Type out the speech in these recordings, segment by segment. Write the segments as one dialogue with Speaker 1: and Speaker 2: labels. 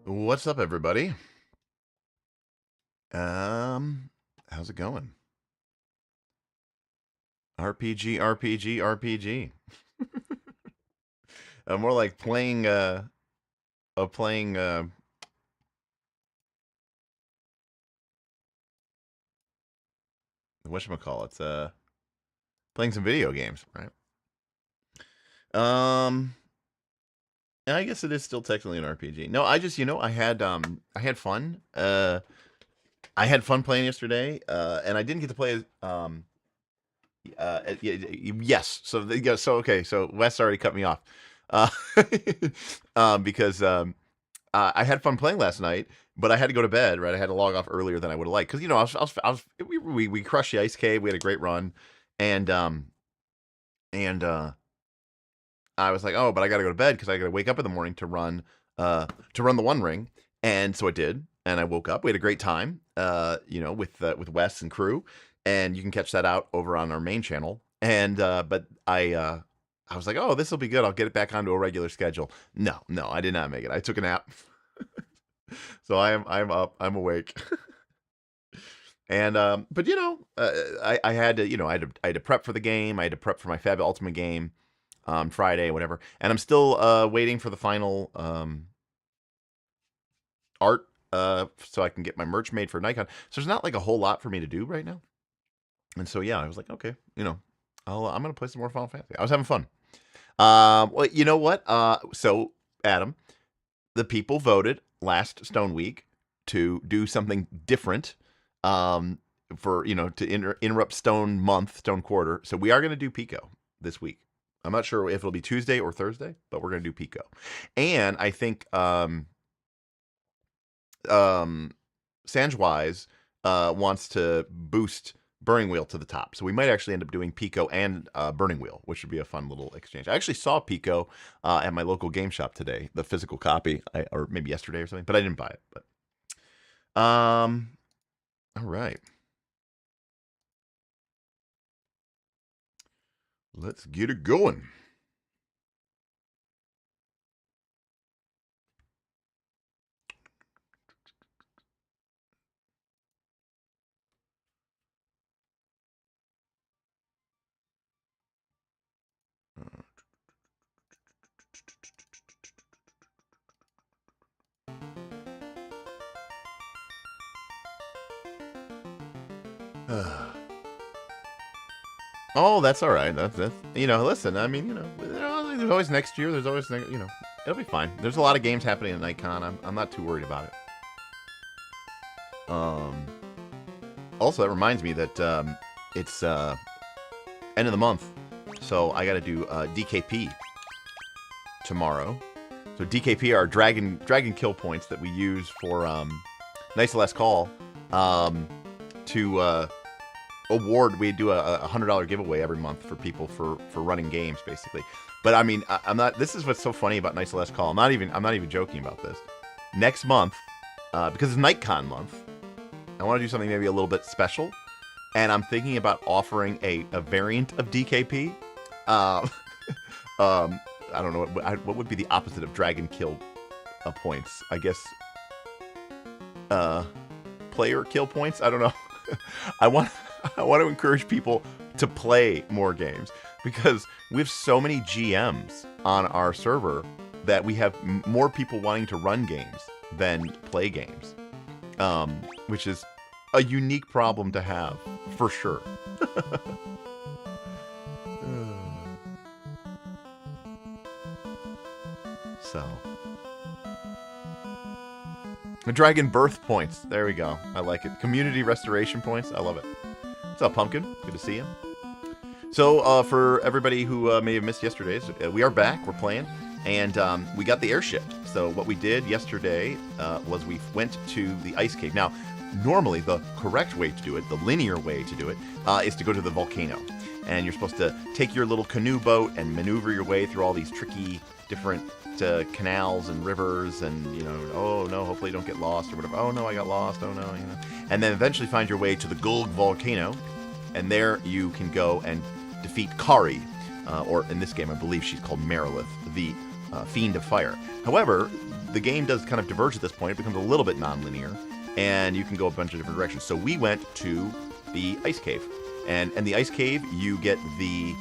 Speaker 1: What's up, everybody? How's it going? RPG, RPG, RPG. More like playing, whatchamacallit, playing some video games, right? I guess it is still technically an RPG. No, I just, I had fun. I had fun playing yesterday, and I didn't get to play, yes. So okay. So Wes already cut me off, uh, because I had fun playing last night, but I had to go to bed. Right, I had to log off earlier than I would have liked because we crushed the ice cave. We had a great run, and and I was like, oh, but I got to go to bed because I got to wake up in the morning to run the One Ring, and so I did, and I woke up. We had a great time, with Wes and crew, and you can catch that out over on our main channel. And but I was like, oh, this will be good. I'll get it back onto a regular schedule. No, I did not make it. I took a nap, so I'm up. I'm awake. And but I had to I had to prep for the game. I had to prep for my Fab Ultimate game on Friday, whatever. And I'm still waiting for the final art so I can get my merch made for Nikon. So there's not like a whole lot for me to do right now. And so yeah, I was like, okay, I'm gonna play some more Final Fantasy. I was having fun. Well, you know what? So Adam, the people voted last Stone Week to do something different. For to interrupt Stone Month, Stone Quarter. So we are gonna do Pico this week. I'm not sure if it'll be Tuesday or Thursday, but we're gonna do Pico. And I think Sanjwise wants to boost Burning Wheel to the top. So we might actually end up doing Pico and Burning Wheel, which would be a fun little exchange. I actually saw Pico at my local game shop today, the physical copy, or maybe yesterday or something, but I didn't buy it. But all right. Let's get it going. Oh, that's all right. That's you know. Listen, I mean, you know, there's always next year. There's always you know, it'll be fine. There's a lot of games happening at NightCon. I'm not too worried about it. Also, that reminds me that it's end of the month, so I got to do DKP tomorrow. So DKP are dragon kill points that we use for Nice Last Call to award. We do a $100 giveaway every month for people for running games, basically. But I mean, I'm not. This is what's so funny about Nice Last Call. I'm not even joking about this. Next month, because it's NightCon month, I want to do something maybe a little bit special, and I'm thinking about offering a variant of DKP. I don't know what would be the opposite of dragon kill points. I guess player kill points. I don't know. I want to encourage people to play more games because we have so many GMs on our server that we have more people wanting to run games than play games, which is a unique problem to have for sure. So, the dragon birth points. There we go. I like it. Community restoration points. I love it. What's up, Pumpkin? Good to see you. So, for everybody who may have missed yesterday's, we are back. We're playing, and we got the airship. So, what we did yesterday was we went to the ice cave. Now, normally the correct way to do it, the linear way to do it, is to go to the volcano, and you're supposed to take your little canoe boat and maneuver your way through all these tricky different canals and rivers, and you know, oh no, hopefully you don't get lost or whatever. Oh no, I got lost. Oh no, you know. And then eventually find your way to the Gulg volcano, and there you can go and defeat Kari, or in this game I believe she's called Marilith, the Fiend of Fire. However, the game does kind of diverge at this point. It becomes a little bit non-linear, and you can go a bunch of different directions. So we went to the ice cave, and in the ice cave you get the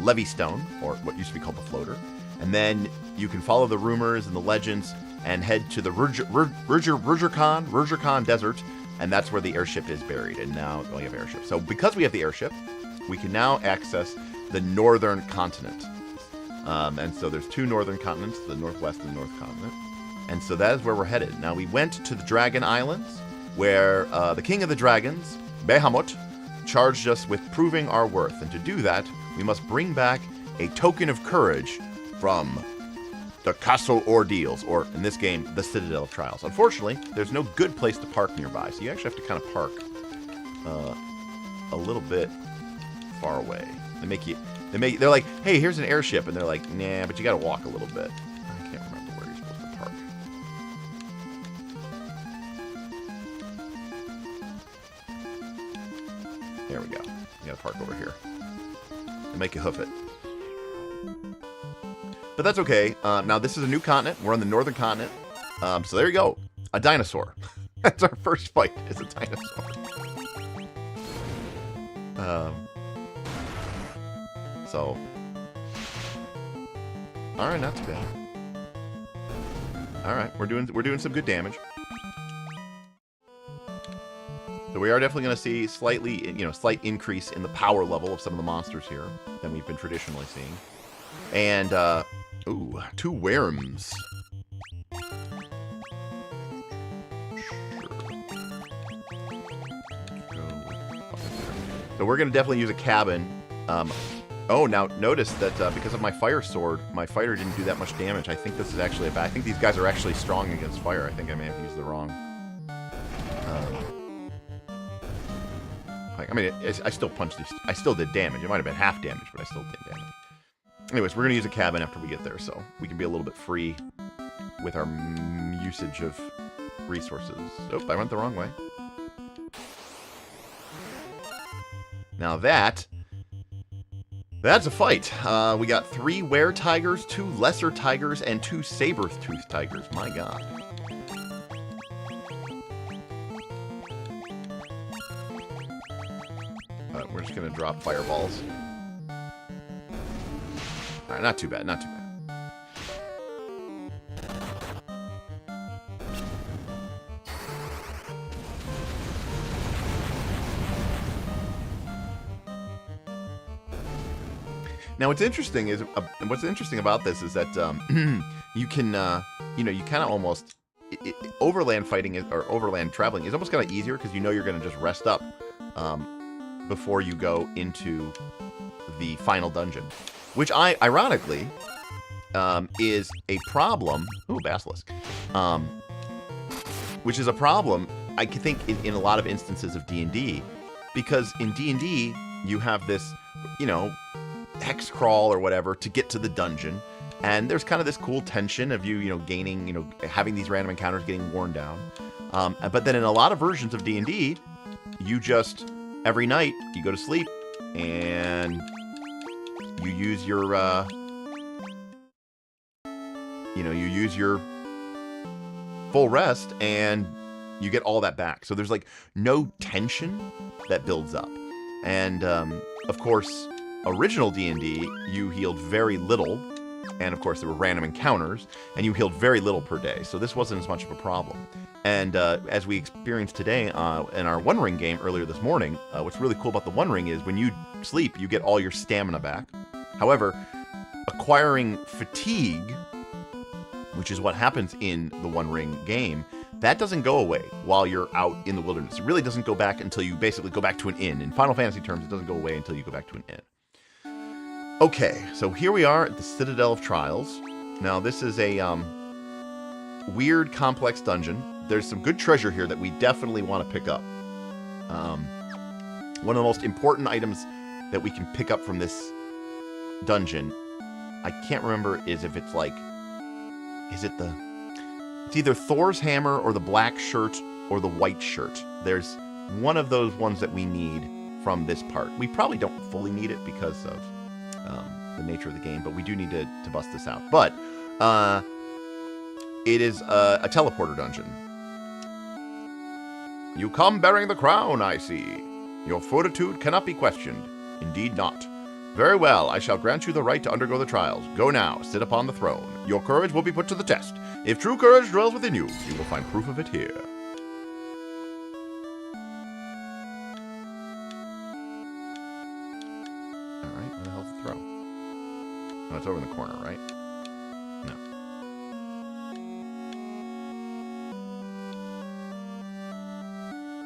Speaker 1: Levy Stone, or what used to be called the floater. And then you can follow the rumors and the legends and head to the Rurgerkhan Desert, and that's where the airship is buried. And now we have airship. So because we have the airship, we can now access the northern continent. And so there's two northern continents, the northwest and the north continent. And so that is where we're headed. Now we went to the Dragon Islands, where the king of the dragons, Bahamut, charged us with proving our worth. And to do that, we must bring back a token of courage from the Castle Ordeals, or in this game, the Citadel of Trials. Unfortunately, there's no good place to park nearby, so you actually have to kind of park a little bit far away. They're like, hey, here's an airship, and they're like, nah, but you gotta walk a little bit. I can't remember where you're supposed to park. There we go. You gotta park over here. And make you hoof it. But that's okay. Now, this is a new continent. We're on the northern continent. So there you go. A dinosaur. That's our first fight, is a dinosaur. So. Alright, not too bad. Alright, we're doing some good damage. So we are definitely going to see slight increase in the power level of some of the monsters here than we've been traditionally seeing. And, ooh, 2 worms. So we're going to definitely use a cabin. Oh, now notice that because of my fire sword, my fighter didn't do that much damage. I think this is actually I think these guys are actually strong against fire. I think I may have used the wrong. I mean, I still punched these. I still did damage. It might have been half damage, but I still did damage. Anyways, we're going to use a cabin after we get there, so we can be a little bit free with our usage of resources. Oh, I went the wrong way. Now that's a fight. We got 3 were-tigers, 2 lesser tigers, and 2 saber-toothed tigers. My god. We're just going to drop fireballs. Alright, not too bad, not too bad. Now, what's interesting about this is that you can, you kind of almost overland fighting or overland traveling is almost kind of easier because you're going to just rest up before you go into the final dungeon, which ironically is a problem. Ooh, basilisk. Which is a problem, I think, in a lot of instances of D&D, because in D&D you have this, hex crawl or whatever to get to the dungeon, and there's kind of this cool tension of you gaining, having these random encounters getting worn down. But then in a lot of versions of D&D, you just every night you go to sleep and you use your, you use your full rest and you get all that back. So there's like no tension that builds up. And of course, original D&D, you healed very little. And of course, there were random encounters, and you healed very little per day. So this wasn't as much of a problem. And as we experienced today in our One Ring game earlier this morning, what's really cool about the One Ring is when you sleep, you get all your stamina back. However, acquiring fatigue, which is what happens in the One Ring game, that doesn't go away while you're out in the wilderness. It really doesn't go back until you basically go back to an inn. In Final Fantasy terms, it doesn't go away until you go back to an inn. Okay, so here we are at the Citadel of Trials. Now, this is a weird, complex dungeon. There's some good treasure here that we definitely want to pick up. One of the most important items that we can pick up from this dungeon, I can't remember is if it's like, it's either Thor's hammer or the black shirt or the white shirt. There's one of those ones that we need from this part. We probably don't fully need it because of the nature of the game, but we do need to bust this out. But it is a teleporter dungeon. You come bearing the crown, I see. Your fortitude cannot be questioned. Indeed not. Very well, I shall grant you the right to undergo the trials. Go now, sit upon the throne. Your courage will be put to the test. If true courage dwells within you, you will find proof of it here. Alright, where the hell's the throne? Oh, it's over in the corner, right? No.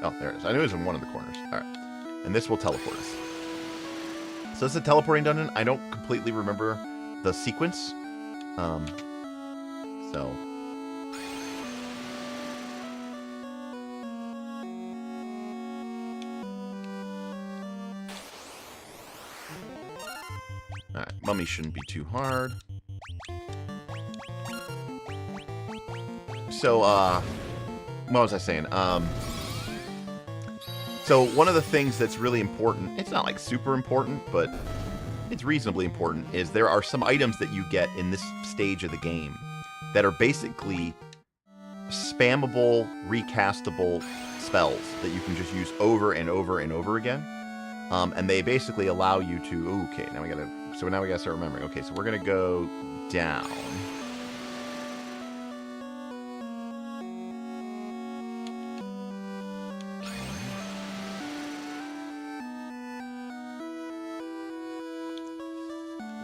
Speaker 1: Oh, there it is. I knew it was in one of the corners. Alright. And this will teleport us. So this is a teleporting dungeon. I don't completely remember the sequence. So. Alright, mummy shouldn't be too hard. So, what was I saying? So one of the things that's really important, it's not like super important, but it's reasonably important, is there are some items that you get in this stage of the game that are basically spammable, recastable spells that you can just use over and over and over again. And they basically allow you to, okay, now we gotta start remembering. Okay, so we're gonna go down.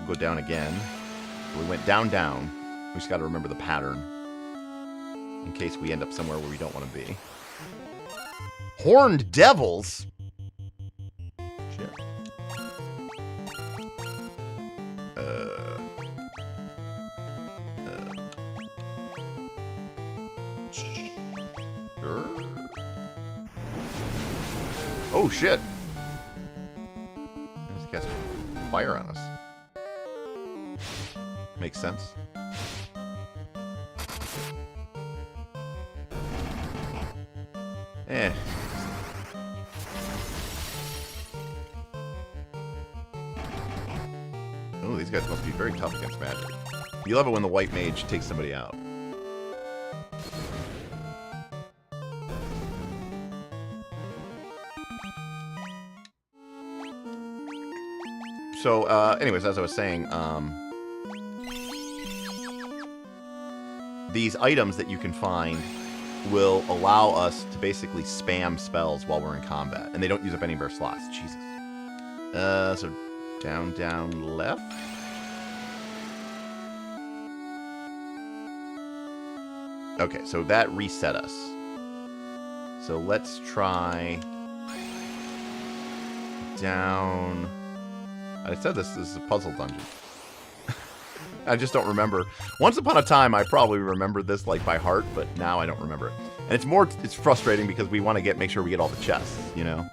Speaker 1: Go down again. We went down. We just got to remember the pattern in case we end up somewhere where we don't want to be. Horned devils? Shit. Sure. Oh, shit. Let's cast fire on us. Makes sense. Oh, these guys must be very tough against magic. You love it when the white mage takes somebody out. So, anyways, as I was saying, these items that you can find will allow us to basically spam spells while we're in combat, and they don't use up any of our slots. Jesus. So Down, down, left. Okay, so that reset us. So let's try down. I said this is a puzzle dungeon. I just don't remember. Once upon a time, I probably remembered this like by heart, but now I don't remember it. And it's frustrating because we want to make sure we get all the chests, you know?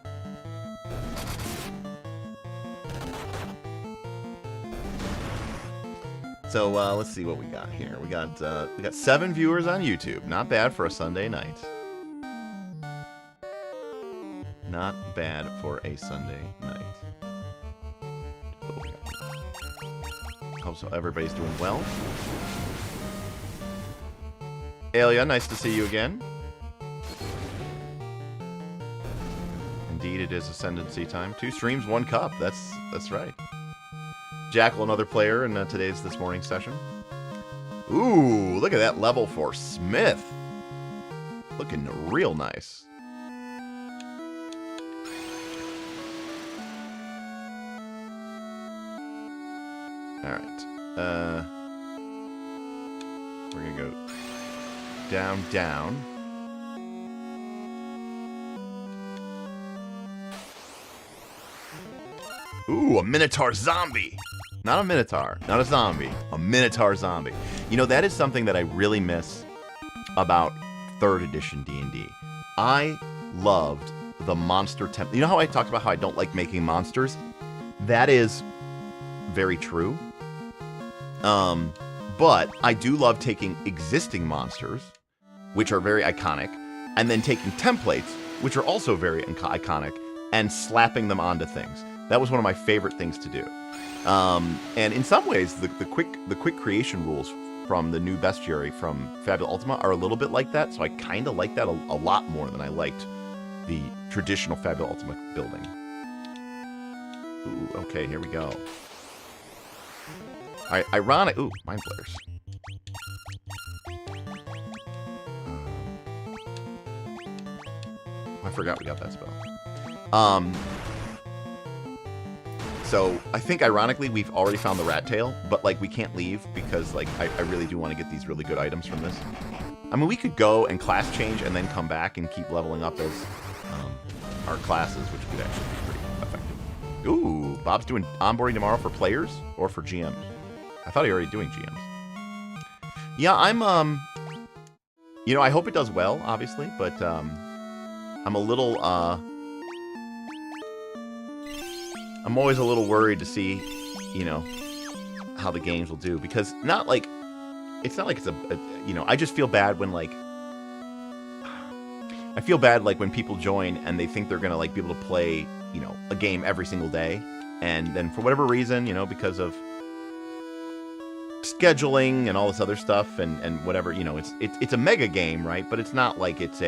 Speaker 1: So let's see what we got here. We got 7 viewers on YouTube. Not bad for a Sunday night. Not bad for a Sunday night. Hope so everybody's doing well. Alia, nice to see you again. Indeed, it is Ascendancy time. 2 streams, 1 cup. That's right. Jackal, another player in this morning's session. Ooh, look at that level for Smith. Looking real nice. Alright. We're gonna go down, down. Ooh, a Minotaur zombie. Not a Minotaur, not a zombie. A Minotaur zombie. You know, that is something that I really miss about 3rd edition D&D. I loved the monster template. You know how I talked about how I don't like making monsters? That is very true. But I do love taking existing monsters, which are very iconic, and then taking templates, which are also very iconic, and slapping them onto things. That was one of my favorite things to do. And in some ways, the quick creation rules from the new bestiary from Fabula Ultima are a little bit like that, so I kind of like that a lot more than I liked the traditional Fabula Ultima building. Ooh, okay, here we go. Alright, ironic. Ooh, mind flares. I forgot we got that spell. So I think ironically we've already found the rat tail, but like we can't leave because like I really do want to get these really good items from this. I mean, we could go and class change and then come back and keep leveling up as our classes, which could actually be pretty effective. Ooh, Bob's doing onboarding tomorrow for players or for GMs? I thought he was already doing GMs. Yeah, I'm you know, I hope it does well, obviously, but I'm a little I'm always a little worried to see, you know, how the games will do, because it's not like it's a you know, I just feel bad when like I feel bad like when people join and they think they're gonna like be able to play, you know, a game every single day, and then for whatever reason, you know, because of scheduling and all this other stuff and whatever, you know, it's a mega game, right? But it's not like it's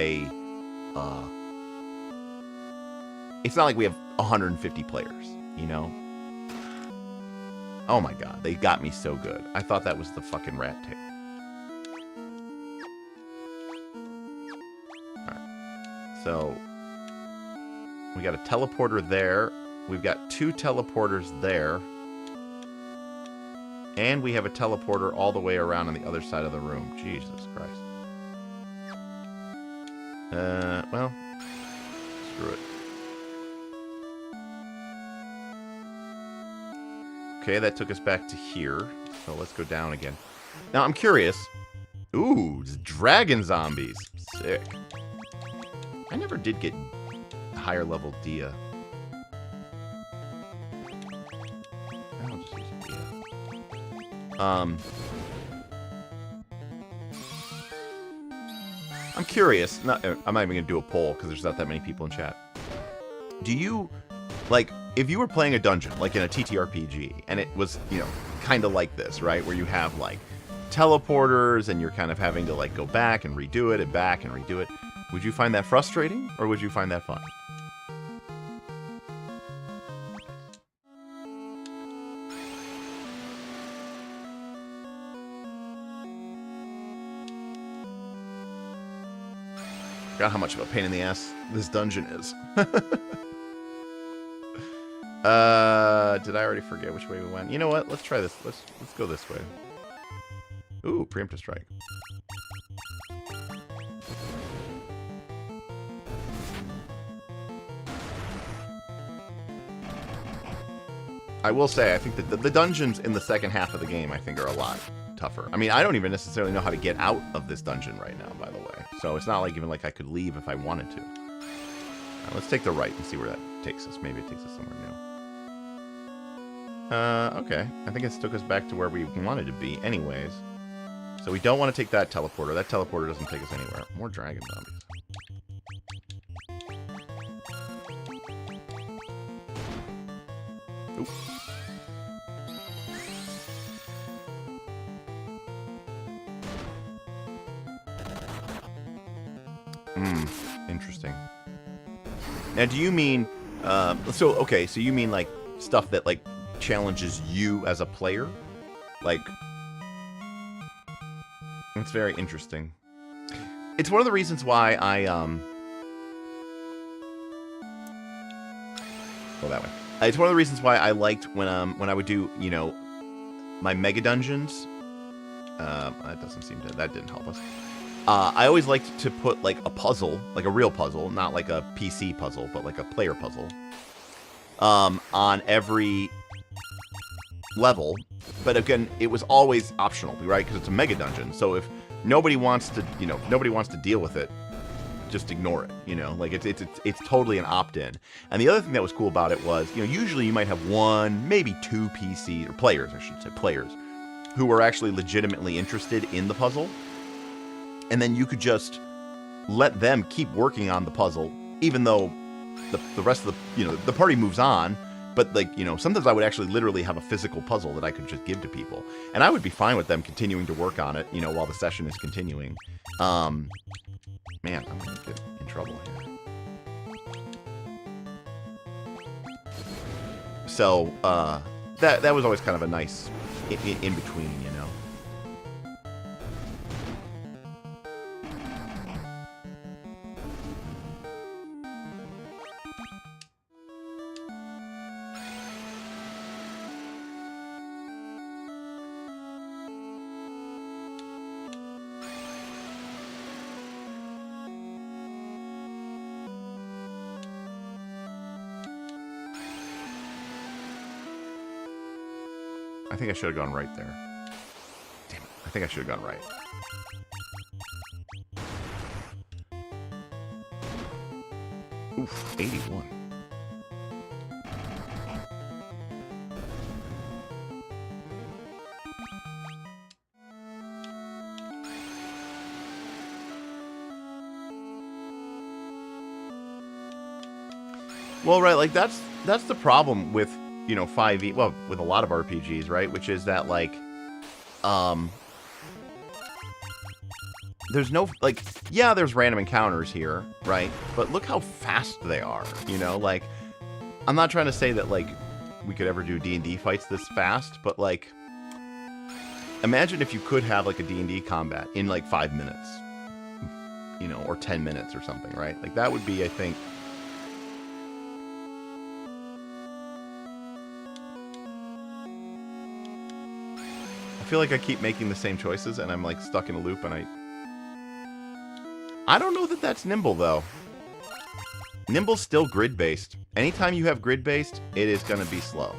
Speaker 1: not like we have 150 players, you know? Oh my god, they got me so good. I thought that was the fucking rat tail. Alright. So, we got a teleporter there. We've got 2 teleporters there. And we have a teleporter all the way around on the other side of the room. Jesus Christ. Well, screw it. Okay, that took us back to here. So let's go down again. Now, I'm curious. Ooh, it's dragon zombies. Sick. I never did get higher level Dia. I'll just use Dia. I'm curious. I'm not even going to do a poll because there's not that many people in chat. Do you, like, if you were playing a dungeon, like in a TTRPG, and it was, you know, kind of like this, right? Where you have, like, teleporters, and you're kind of having to, like, go back and redo it, and back and redo it. Would you find that frustrating, or would you find that fun? Forgot how much of a pain in the ass this dungeon is. Did I already forget which way we went? You know what? Let's try this. Let's go this way. Ooh, preemptive strike. I will say, I think that the dungeons in the second half of the game, I think, are a lot tougher. I mean, I don't even necessarily know how to get out of this dungeon right now, by the way. So it's not like even like I could leave if I wanted to. Let's take the right and see where that takes us. Maybe it takes us somewhere new. Okay. I think it took us back to where we wanted to be anyways. So we don't want to take that teleporter. That teleporter doesn't take us anywhere. More dragon zombies. Oop. Interesting. Now, do you mean, okay, so you mean, like, stuff that, like, challenges you as a player? Like, it's very interesting. It's one of the reasons why I, go that way. It's one of the reasons why I liked when I would do, you know, my mega dungeons. That doesn't seem to, that didn't help us. I always liked to put, like, a puzzle, like a real puzzle, not like a PC puzzle, but like a player puzzle, on every level. But again, it was always optional, right? Because it's a mega dungeon. So if nobody wants to, you know, if nobody wants to deal with it, just ignore it, you know? Like, it's totally an opt-in. And the other thing that was cool about it was, you know, usually you might have one, maybe two PC, or players, I should say, players, who were actually legitimately interested in the puzzle. And then you could just let them keep working on the puzzle, even though the rest of the, you know, the party moves on. But, like, you know, sometimes I would actually literally have a physical puzzle that I could just give to people. And I would be fine with them continuing to work on it, you know, while the session is continuing. Man, I'm going to get in trouble here. So, that was always kind of a nice in between, you know. I think I should have gone right there. Damn it. I think I should have gone right. Oof, 81. Well, right, like that's the problem with, you know, 5e, well, with a lot of RPGs, right? Which is that, like, there's no, like, yeah, there's random encounters here, right? But look how fast they are, you know? Like, I'm not trying to say that, like, we could ever do D&D fights this fast, but, like, imagine if you could have, like, a D&D combat in, like, 5 minutes, you know, or 10 minutes or something, right? Like, that would be, I think, I feel like I keep making the same choices and I'm, like, stuck in a loop, and I don't know that that's Nimble, though. Nimble's still grid-based. Anytime you have grid-based, it is going to be slow.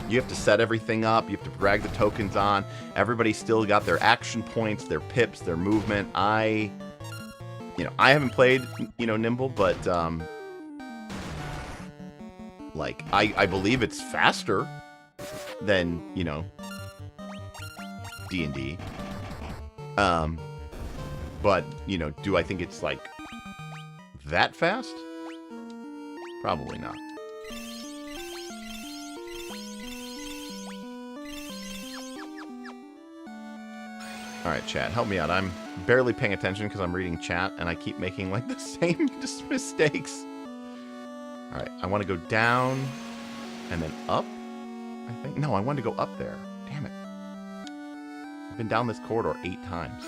Speaker 1: You have to set everything up. You have to drag the tokens on. Everybody's still got their action points, their pips, their movement. I haven't played, you know, Nimble, but, like, I believe it's faster than, you know, D&D. But, you know, do I think it's, like, that fast? Probably not. Alright, chat, help me out. I'm barely paying attention because I'm reading chat, and I keep making, like, the same just mistakes. Alright, I want to go down and then up, I think. No, I wanted to go up there. Damn it. I've been down this corridor 8 times.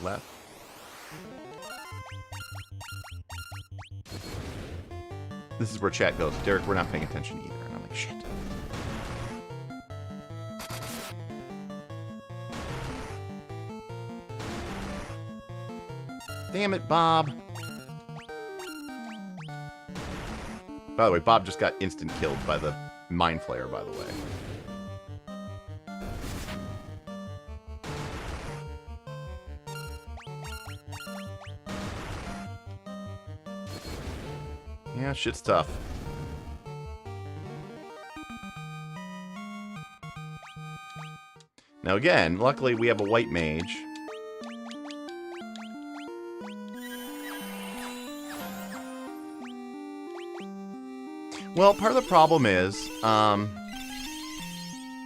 Speaker 1: Left. This is where chat goes, Derek, we're not paying attention either. And I'm like, shit. Damn it, Bob. By the way, Bob just got instant killed by the Mind Flayer, by the way. Yeah, shit's tough. Now again, luckily we have a white mage. Well, part of the problem is,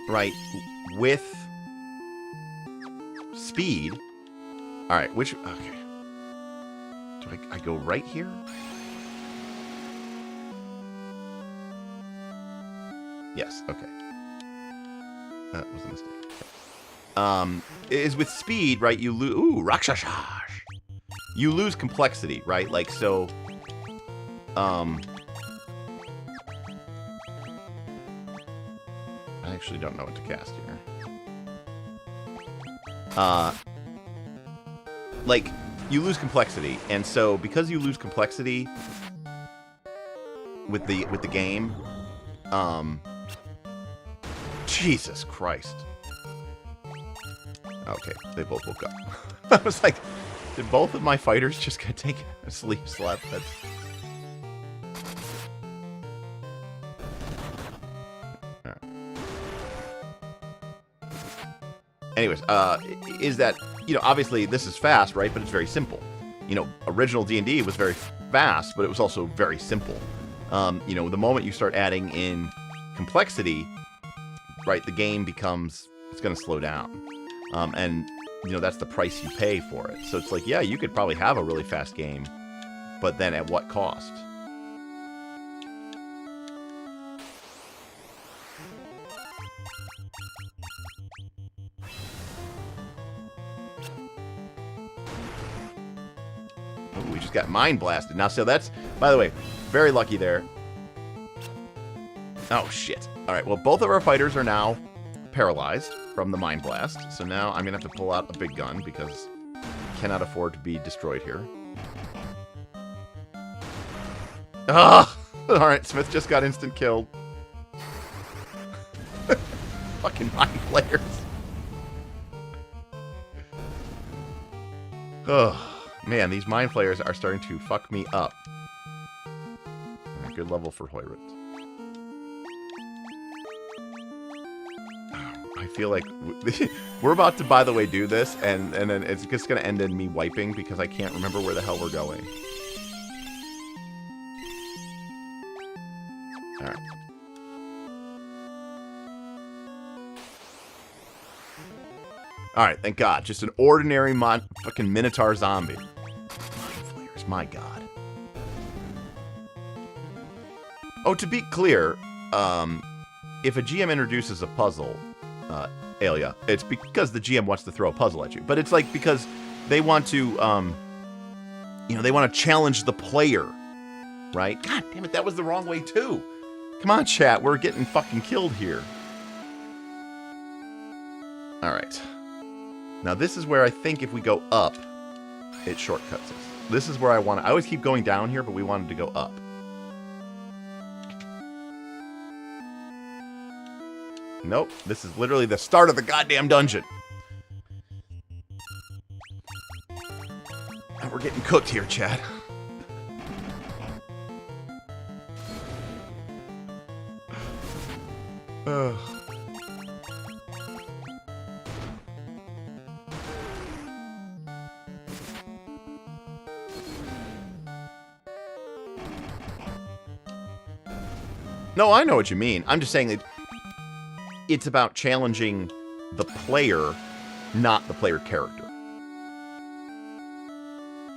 Speaker 1: right, with speed. All right, which, okay. Do I go right here? Yes, okay. That was a mistake. Is with speed, right, you lose, ooh, Rakshashash. You lose complexity, right? Like, so, I actually don't know what to cast here. Like, you lose complexity, and so because you lose complexity with the game, Jesus Christ. Okay, they both woke up. I was like, did both of my fighters just get taken a sleep slap? That's... Anyways, is that, you know, obviously this is fast, right? But it's very simple. You know, original D&D was very fast, but it was also very simple. You know, the moment you start adding in complexity, right, the game becomes, it's going to slow down. And, you know, that's the price you pay for it. So it's like, yeah, you could probably have a really fast game, but then at what cost? Oh, we just got mind blasted. Now, so that's, by the way, very lucky there. Oh, shit. All right, well, both of our fighters are now paralyzed from the mind blast. So now I'm going to have to pull out a big gun because I cannot afford to be destroyed here. Ah! All right, Smith just got instant killed. Fucking mind flayers. Oh, man, these mind flayers are starting to fuck me up. Good level for Hoyrit. I feel like we're about to, by the way, do this, and then it's just going to end in me wiping because I can't remember where the hell we're going. All right. All right, thank God. Just an ordinary fucking Minotaur zombie. Mind flayers, my God. Oh, to be clear, if a GM introduces a puzzle, Alia, it's because the GM wants to throw a puzzle at you. But it's like because they want to, you know, they want to challenge the player, right? God damn it, that was the wrong way too. Come on, chat, we're getting fucking killed here. All right. Now this is where I think if we go up, it shortcuts us. This is where I want to, I always keep going down here, but we wanted to go up. Nope, this is literally the start of the goddamn dungeon. And we're getting cooked here, Chad. Ugh. No, I know what you mean. I'm just saying that it's about challenging the player, not the player character.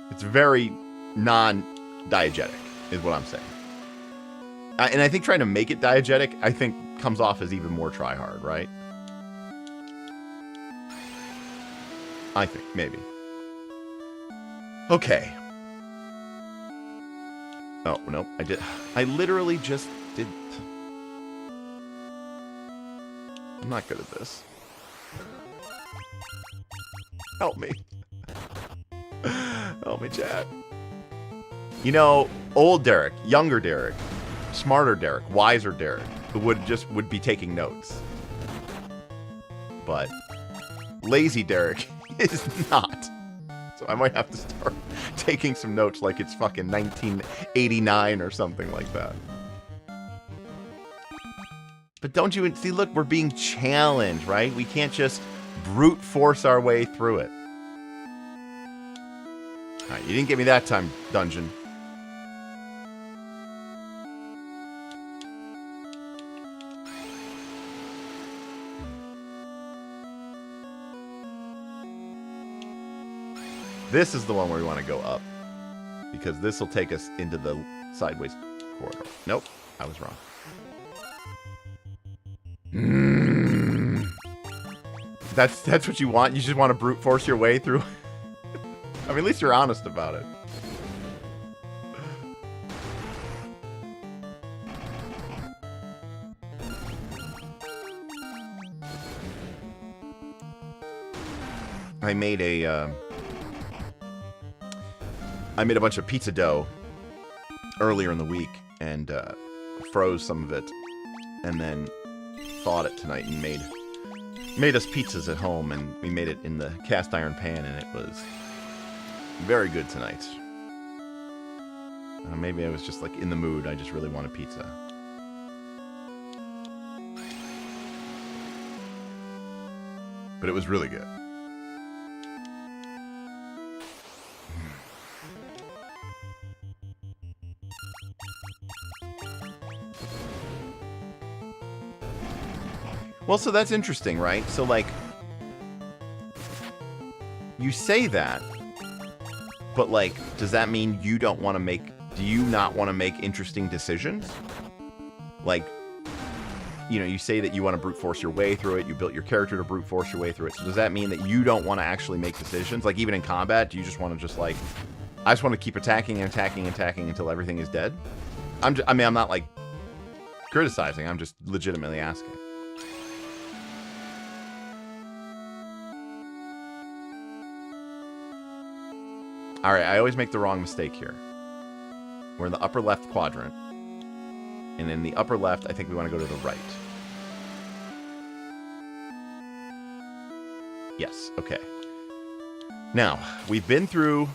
Speaker 1: It's very non-diegetic, is what I'm saying. And I think trying to make it diegetic, I think, comes off as even more try-hard, right? I think, maybe. Okay. Oh, no, I did. I literally just did. I'm not good at this. Help me. Help me, chat. You know, old Derek, younger Derek, smarter Derek, wiser Derek, who would be taking notes. But lazy Derek is not. So I might have to start taking some notes like it's fucking 1989 or something like that. But don't you see, look, we're being challenged, right? We can't just brute force our way through it. All right, you didn't get me that time, dungeon. This is the one where we want to go up. Because this will take us into the sideways corridor. Nope, I was wrong. That's what you want? You just want to brute force your way through? I mean, at least you're honest about it. I made a bunch of pizza dough earlier in the week and froze some of it, and then thawed it tonight and made us pizzas at home, and we made it in the cast iron pan, and it was very good tonight. Maybe I was just like in the mood. I just really wanted pizza. But it was really good. Well, so that's interesting, right? So, like, you say that, but, like, does that mean you don't want to make... Do you not want to make interesting decisions? Like, you know, you say that you want to brute force your way through it. You built your character to brute force your way through it. So does that mean that you don't want to actually make decisions? Like, even in combat, do you just want to just, like... I just want to keep attacking and attacking and attacking until everything is dead? I mean, I'm not, like, criticizing. I'm just legitimately asking. Alright, I always make the wrong mistake here. We're in the upper left quadrant. And in the upper left, I think we want to go to the right. Yes, okay. Now, we've been through...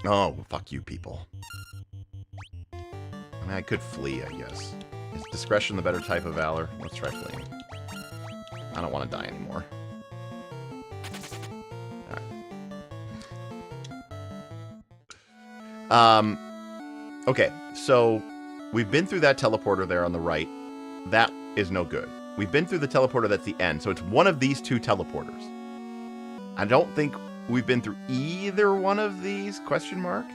Speaker 1: Oh, fuck you people. I mean, I could flee, I guess. Is discretion the better type of valor? Let's try fleeing. I don't want to die anymore. Okay, so we've been through that teleporter there on the right. That is no good. We've been through the teleporter that's the end, so it's one of these two teleporters. I don't think we've been through either one of these, question mark.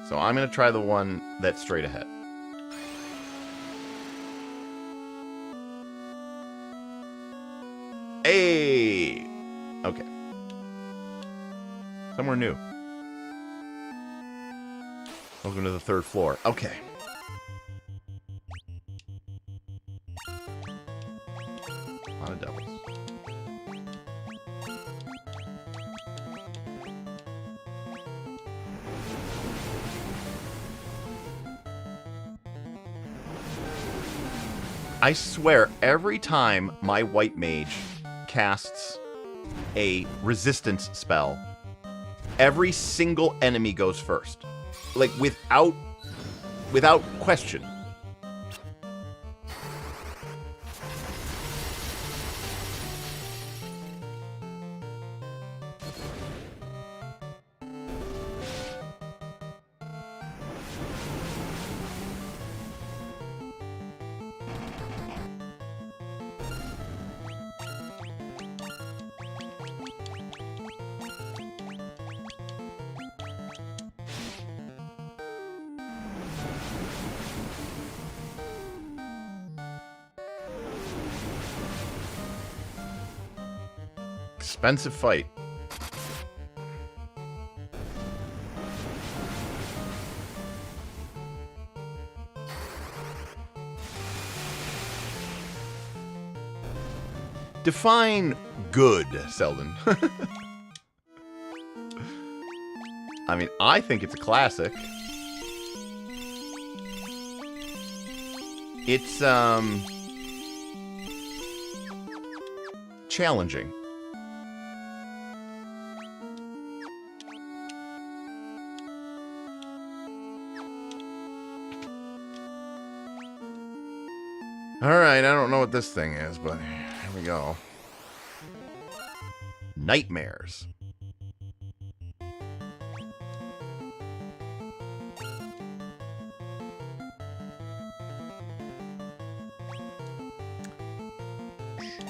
Speaker 1: So I'm going to try the one that's straight ahead. Hey! Okay. Somewhere new. Welcome to the 3rd floor. Okay. A lot of devils. I swear, every time my white mage casts a resistance spell, every single enemy goes first. Like, without question. expensive fight. Define good, Selden. I mean, I think it's a classic. It's, challenging. Alright, I don't know what this thing is, but here we go. Nightmares.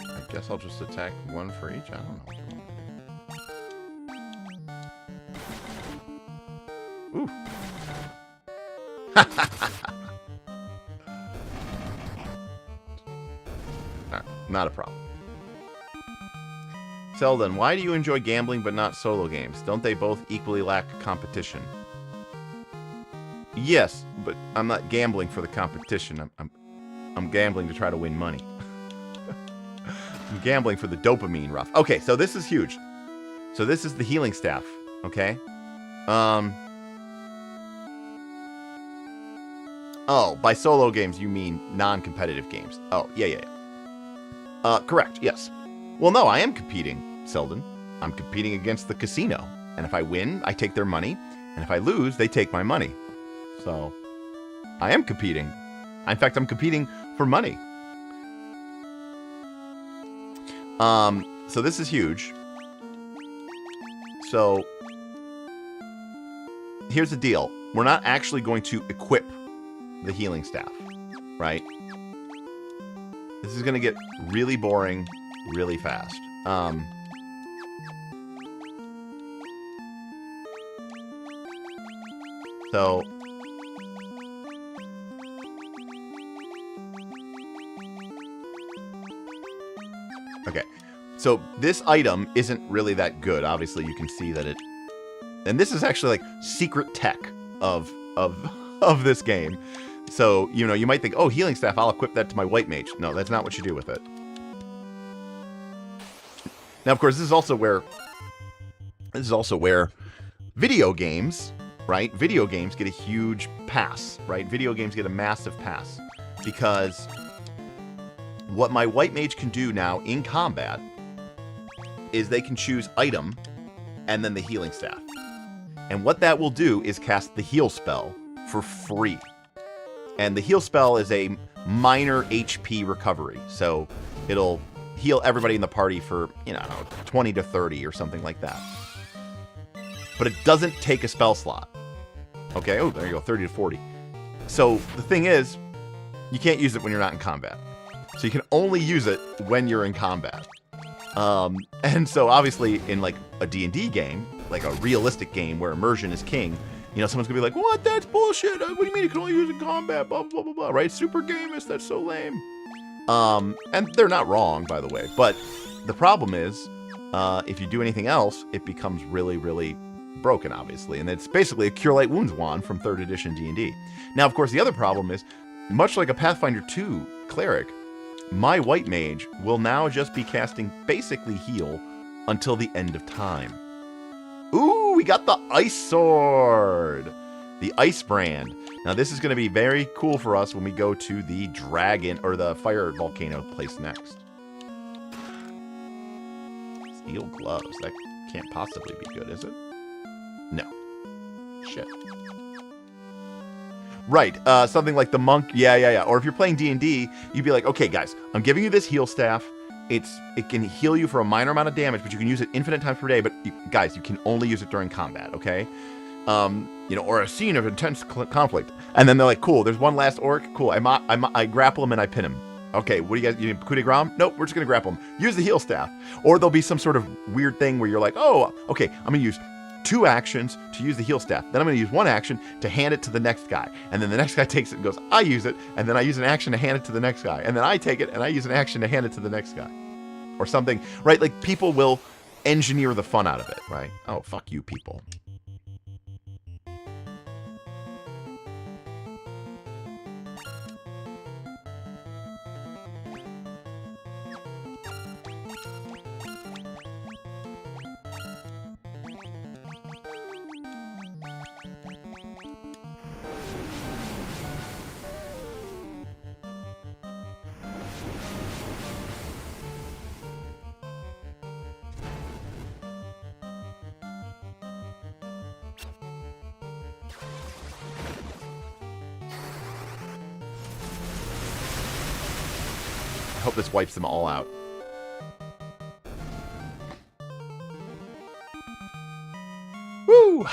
Speaker 1: I guess I'll just attack one for each. I don't know. Ooh. Not a problem. Selden, why do you enjoy gambling but not solo games? Don't they both equally lack competition? Yes, but I'm not gambling for the competition. I'm gambling to try to win money. I'm gambling for the dopamine rush. Okay, so this is huge. So this is the healing staff, okay? Oh, by solo games you mean non-competitive games. Oh, yeah. Correct, yes. Well, no, I am competing, Selden. I'm competing against the casino. And if I win, I take their money. And if I lose, they take my money. So, I am competing. In fact, I'm competing for money. So this is huge. So, here's the deal. We're not actually going to equip the healing staff, right? This is going to get really boring really fast. So okay. So this item isn't really that good. Obviously, you can see that it, and this is actually like secret tech of this game. So, you know, you might think, oh, healing staff, I'll equip that to my white mage. No, that's not what you do with it. Now, of course, this is also where video games, right? Video games get a huge pass, right? Video games get a massive pass. Because what my white mage can do now in combat is they can choose item and then the healing staff. And what that will do is cast the heal spell for free. And the heal spell is a minor HP recovery. So it'll heal everybody in the party for, you know, 20 to 30 or something like that. But it doesn't take a spell slot. Okay, oh, there you go, 30 to 40. So the thing is, you can't use it when you're not in combat. So you can only use it when you're in combat. And so obviously in like a D&D game, like a realistic game where immersion is king, you know, someone's gonna be like, what? That's bullshit. What do you mean you can only use it in combat? Blah, blah, blah, blah, right? Super gamist, that's so lame. And they're not wrong, by the way. But the problem is, if you do anything else, it becomes really, really broken, obviously. And it's basically a Cure Light Wounds wand from 3rd edition D&D. Now, of course, the other problem is, much like a Pathfinder 2 cleric, my white mage will now just be casting basically heal until the end of time. Ooh, we got the Ice Sword! The Ice Brand. Now, this is going to be very cool for us when we go to the dragon, or the fire volcano place next. Steel gloves. That can't possibly be good, is it? No. Shit. Right, something like the monk. Yeah. Or if you're playing D&D, you'd be like, okay, guys, I'm giving you this heal staff. It can heal you for a minor amount of damage, but you can use it infinite times per day. But guys, you can only use it during combat, okay? You know, or a scene of intense conflict. And then they're like, cool, there's one last orc. Cool, I grapple him and I pin him. Okay, what do you guys, you coup de grace? Nope, we're just going to grapple him. Use the heal staff. Or there'll be some sort of weird thing where you're like, oh, okay, I'm going to use 2 actions to use the heal staff. Then I'm going to use 1 action to hand it to the next guy. And then the next guy takes it and goes, I use it. And then I use an action to hand it to the next guy. And then I take it and I use an action to hand it to the next guy. Or something, right? Like, people will engineer the fun out of it, right? Oh, fuck you people. I hope this wipes them all out. Woo!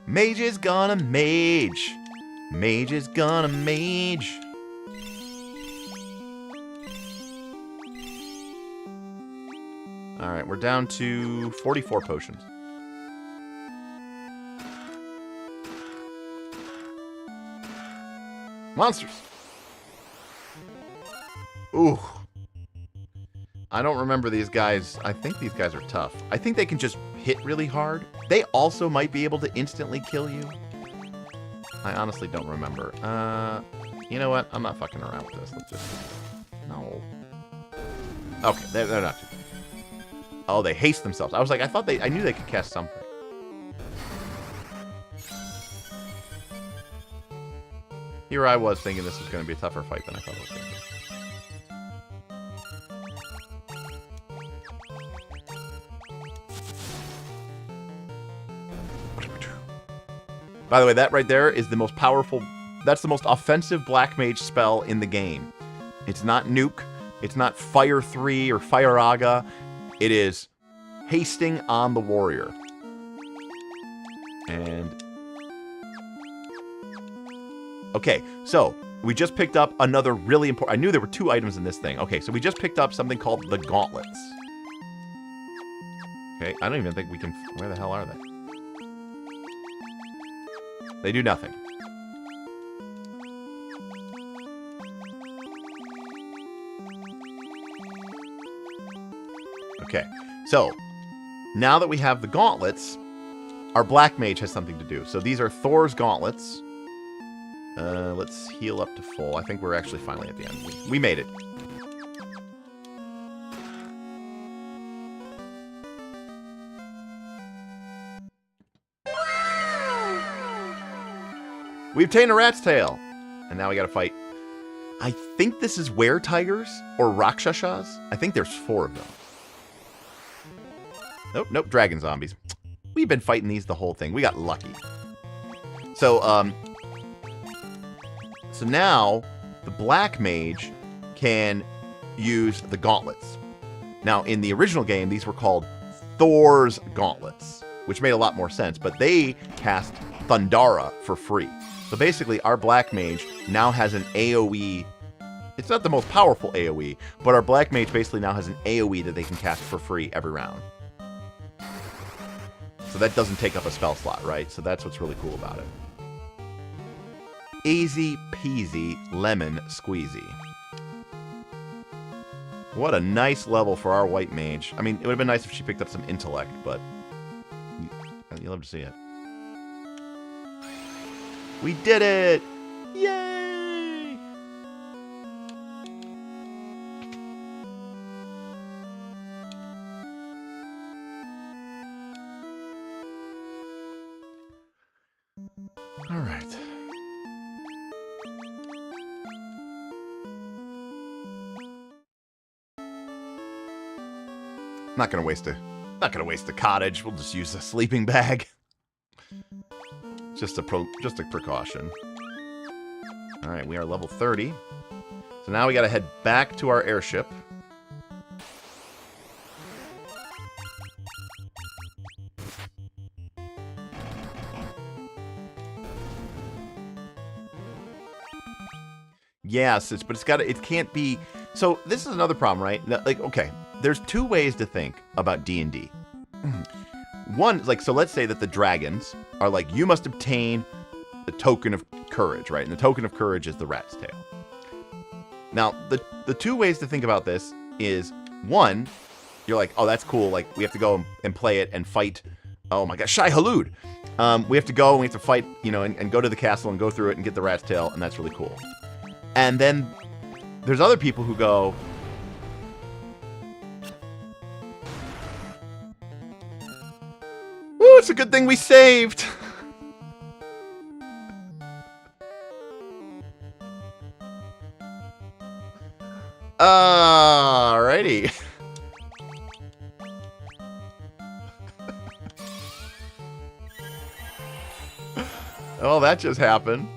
Speaker 1: Mage is gonna mage. Mage is gonna mage. Alright, we're down to 44 potions. Monsters! Ooh. I don't remember these guys. I think these guys are tough. I think they can just hit really hard. They also might be able to instantly kill you. I honestly don't remember. You know what? I'm not fucking around with this. Let's just... No. Okay, they're not too... Oh, they haste themselves. I was like, I knew they could cast something. Here I was thinking this was going to be a tougher fight than I thought it was going to be. By the way, that right there is the most powerful... That's the most offensive Black Mage spell in the game. It's not Nuke. It's not Fire 3 or Fire Aga. It is hasting on the warrior. And... Okay, so we just picked up another really important... I knew there were 2 items in this thing. Okay, so we just picked up something called the Gauntlets. Okay, I don't even think we can... Where the hell are they? They do nothing. Okay, so now that we have the gauntlets, our Black Mage has something to do. So these are Thor's gauntlets. Let's heal up to full. I think we're actually finally at the end. We made it. We obtained a rat's tail. And now we gotta fight. I think this is were-tigers or rakshasas. I think there's 4 of them. Nope, nope, dragon zombies. We've been fighting these the whole thing. We got lucky. So, so now the Black Mage can use the gauntlets. Now, in the original game, these were called Thor's gauntlets, which made a lot more sense, but they cast Thundara for free. So basically, our Black Mage now has an AoE. It's not the most powerful AoE, but our Black Mage basically now has an AoE that they can cast for free every round. So that doesn't take up a spell slot, right? So that's what's really cool about it. Easy peasy lemon squeezy. What a nice level for our white mage. I mean, it would have been nice if she picked up some intellect, but you'll love to see it. We did it! Yay! All right. Not gonna waste a cottage. We'll just use a sleeping bag. Just a precaution. All right, we are level 30. So now we got to head back to our airship. Yes, it can't be. So this is another problem, right? Like, okay, there's 2 ways to think about D&D. One, like, so let's say that the dragons are like, you must obtain the token of courage, right? And the token of courage is the rat's tail. Now, the 2 ways to think about this is, one, you're like, oh, that's cool. Like, we have to go and play it and fight. Oh my gosh, Shai Halud. We have to go and we have to fight, you know, and go to the castle and go through it and get the rat's tail, and that's really cool. And then there's other people who go, "Ooh, it's a good thing we saved." Alrighty. Oh, that just happened.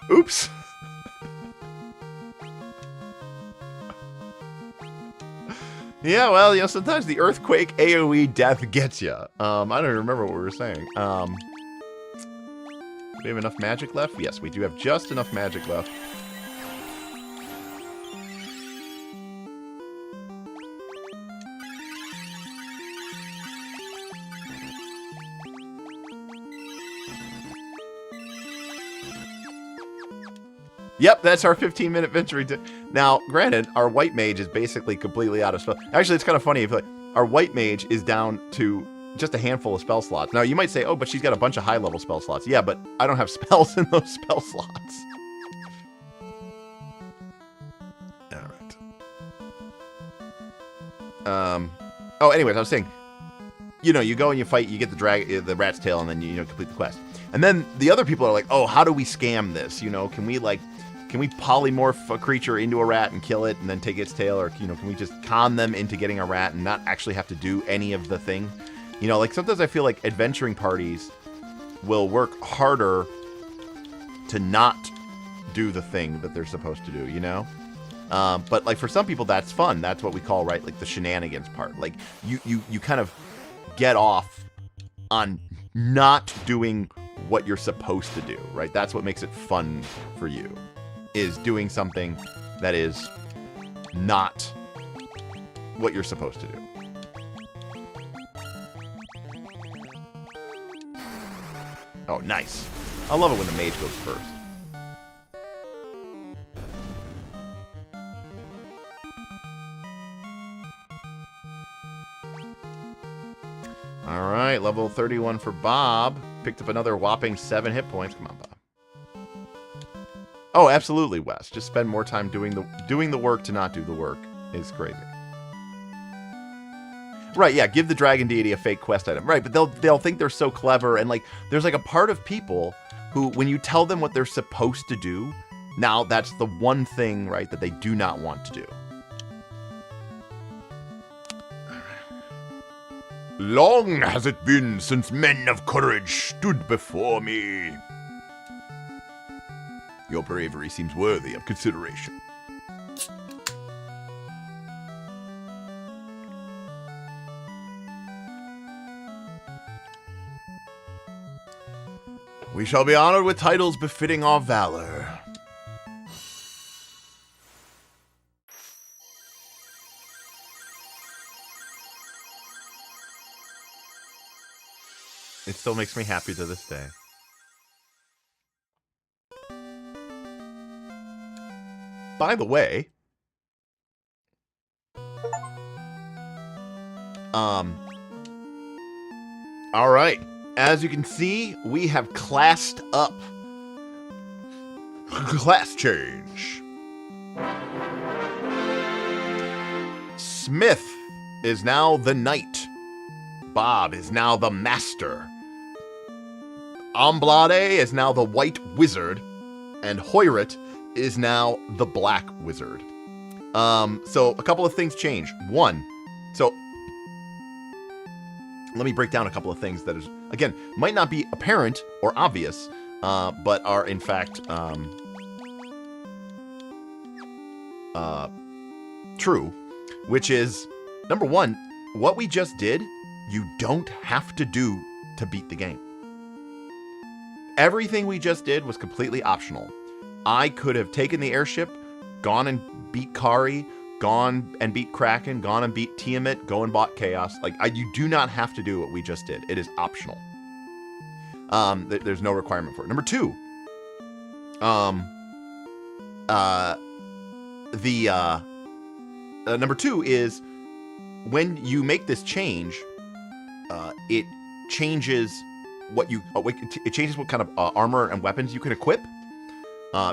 Speaker 1: Oops. Yeah, well, you know, sometimes the earthquake AoE death gets you. I don't even remember what we were saying. Do we have enough magic left? Yes, we do have just enough magic left. Yep, that's our 15-minute victory. Now, granted, our white mage is basically completely out of spell. Actually, it's kind of funny. Our white mage is down to just a handful of spell slots. Now, you might say, oh, but she's got a bunch of high-level spell slots. Yeah, but I don't have spells in those spell slots. All right. Oh, anyways, I was saying, you know, you go and you fight, you get the rat's tail, and then you complete the quest. And then the other people are like, oh, how do we scam this? You know, can we polymorph a creature into a rat and kill it and then take its tail? Or, you know, can we just con them into getting a rat and not actually have to do any of the thing? You know, like sometimes I feel like adventuring parties will work harder to not do the thing that they're supposed to do, you know? But like for some people that's fun. That's what we call, right, like the shenanigans part. Like you kind of get off on not doing what you're supposed to do, right? That's what makes it fun for you, is doing something that is not what you're supposed to do. Oh, nice. I love it when the mage goes first. All right, level 31 for Bob. Picked up another whopping 7 hit points. Come on, Bob. Oh, absolutely, Wes. Just spend more time doing the work to not do the work is crazy. Right, yeah, give the dragon deity a fake quest item. Right, but they'll think they're so clever, and like there's like a part of people who, when you tell them what they're supposed to do, now that's the one thing, right, that they do not want to do. Long has it been since men of courage stood before me. Your bravery seems worthy of consideration. We shall be honored with titles befitting our valor. It still makes me happy to this day. By the way, all right. As you can see, we have classed up. Class change. Smith is now the knight. Bob is now the master. Amblade is now the white wizard. And Hoyrit is now the black wizard. So a couple of things change. One, so let me break down a couple of things that is, again, might not be apparent or obvious, but are in fact true, which is, number one, what we just did, you don't have to do to beat the game. Everything we just did was completely optional. I could have taken the airship, gone and beat Kari, gone and beat Kraken, gone and beat Tiamat, go and bought Chaos. Like, you do not have to do what we just did. It is optional. There's no requirement for it. Number 2, number 2 is when you make this change, it changes what you it changes what kind of armor and weapons you can equip.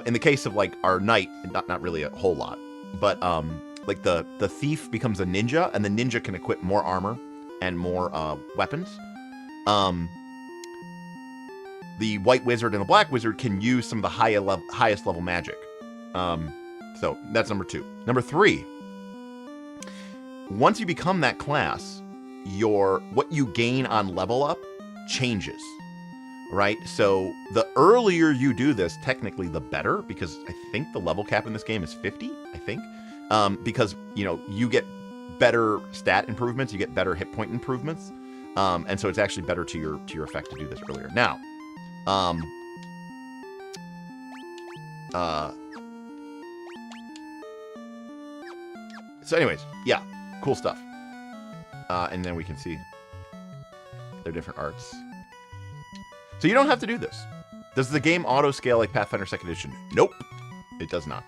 Speaker 1: In the case of like our knight, not really a whole lot, but like the thief becomes a ninja, and the ninja can equip more armor and more weapons. The white wizard and the black wizard can use some of the highest level magic. So that's number 2. Number 3, once you become that class, what you gain on level up changes, right? So the earlier you do this, technically the better, because I think the level cap in this game is 50, I think. Because, you get better stat improvements, you get better hit point improvements. And so it's actually better to your effect to do this earlier. Now, so anyways, yeah, cool stuff. And then we can see their different arts. So you don't have to do this. Does the game auto scale like Pathfinder 2nd Edition? Nope, it does not.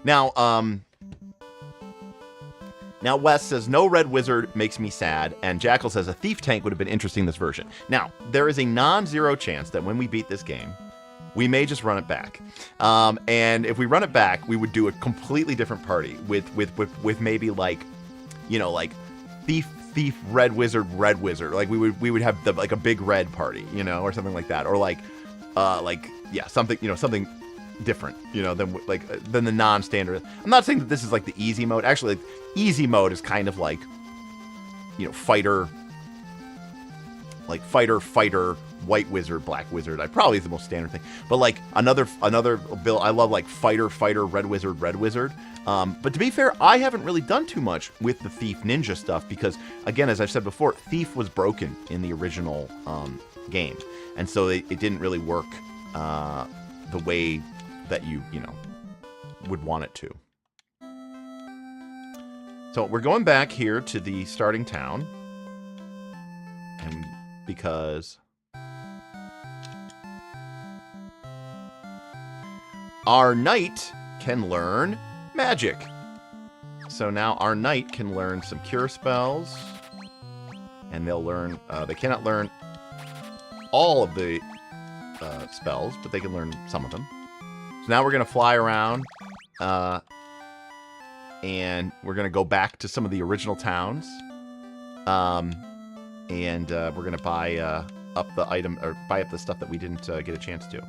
Speaker 1: Now Wes says, no red wizard makes me sad, and Jackal says a thief tank would have been interesting in this version. Now, there is a non-zero chance that when we beat this game, we may just run it back. And if we run it back, we would do a completely different party with maybe like, like thief, red wizard. Like we would have like a big red party, or something like that, or something, something different, than the non-standard. I'm not saying that this is like the easy mode. Actually, like, easy mode is kind of like, fighter, white wizard, black wizard. I probably is the most standard thing. But like another build, I love like fighter, red wizard. But to be fair, I haven't really done too much with the thief ninja stuff because, again, as I've said before, thief was broken in the original game, and so it didn't really work the way that you would want it to. So we're going back here to the starting town, and because our knight can learn magic. So now our knight can learn some cure spells, and they'll learn, they cannot learn all of the spells, but they can learn some of them. So now we're going to fly around, and we're going to go back to some of the original towns, and we're going to buy up the item, or buy up the stuff that we didn't get a chance to.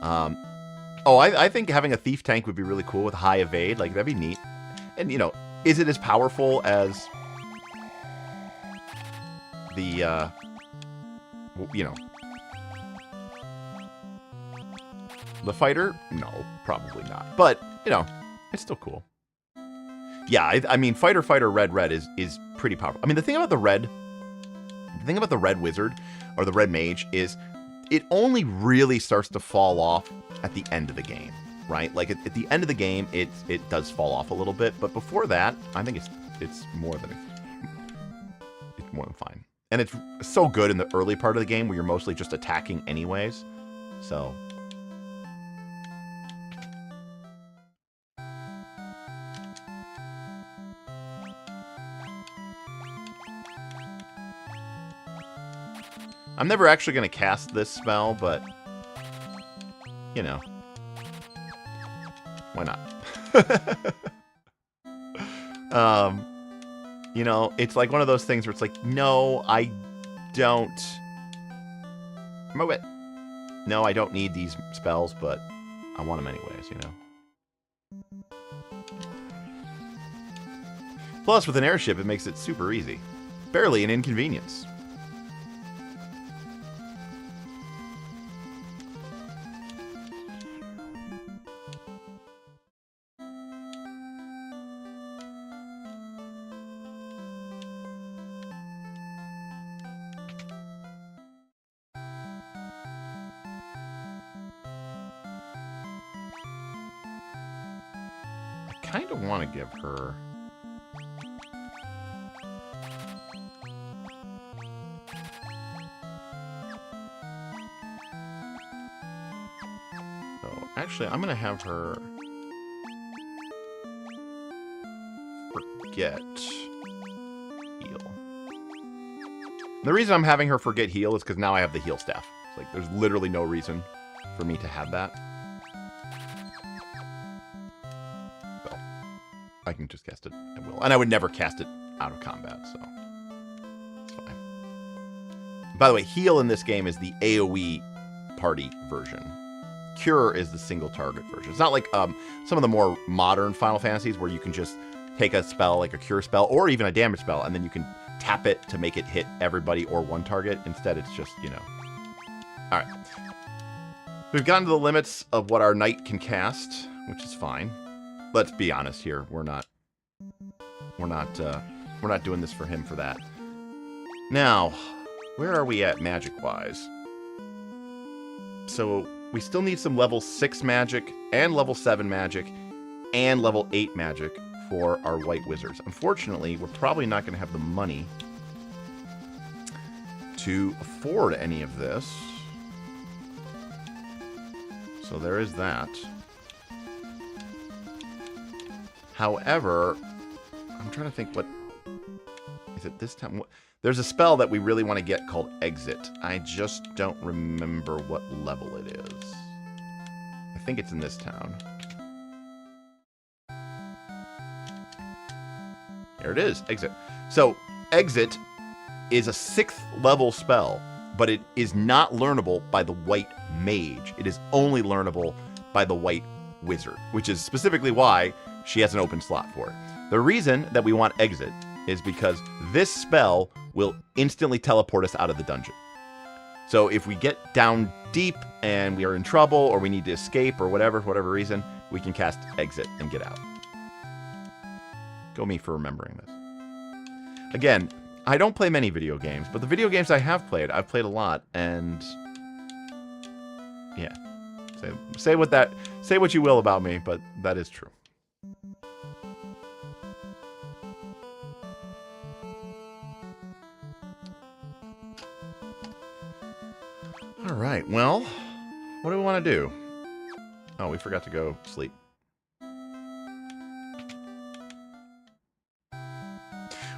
Speaker 1: I think having a thief tank would be really cool with high evade. Like, that'd be neat. And, is it as powerful as the, the fighter? No, probably not. But, it's still cool. Yeah, I mean, fighter, red is pretty powerful. I mean, the thing about the red wizard, or the red mage, is it only really starts to fall off at the end of the game, right? Like, at the end of the game, it does fall off a little bit, but before that, I think it's more than fine. And it's so good in the early part of the game where you're mostly just attacking anyways. So I'm never actually going to cast this spell, but, why not? It's like one of those things where it's like, no, I don't. No, I don't need these spells, but I want them anyways, Plus, with an airship, it makes it super easy. Barely an inconvenience. kind of want to give her... So, actually, I'm going to have her... forget heal. The reason I'm having her forget heal is because now I have the heal staff. It's like, there's literally no reason for me to have that. So, I can just cast it. I will. And I would never cast it out of combat, so it's fine. By the way, heal in this game is the AoE party version. Cure is the single target version. It's not like some of the more modern Final Fantasies where you can just take a spell, like a cure spell, or even a damage spell, and then you can tap it to make it hit everybody or one target. Instead, it's just, you know. Alright. We've gotten to the limits of what our knight can cast, which is fine. Let's be honest here. We're not doing this for him for that. Now, where are we at magic-wise? So, we still need some level 6 magic, and level 7 magic, and level 8 magic for our white wizards. Unfortunately, we're probably not going to have the money to afford any of this. So there is that. However, I'm trying to think what... Is it this time? There's a spell that we really want to get called Exit. I just don't remember what level it is. I think it's in this town. There it is, Exit. So, Exit is a 6th level spell, but it is not learnable by the white mage. It is only learnable by the white wizard, which is specifically why she has an open slot for it. The reason that we want Exit is because this spell will instantly teleport us out of the dungeon. So if we get down deep and we are in trouble or we need to escape or whatever, for whatever reason, we can cast Exit and get out. Go me for remembering this. Again, I don't play many video games, but the video games I have played, I've played a lot, and yeah. Say what you will about me, but that is true. All right, well, what do we want to do? Oh, we forgot to go sleep.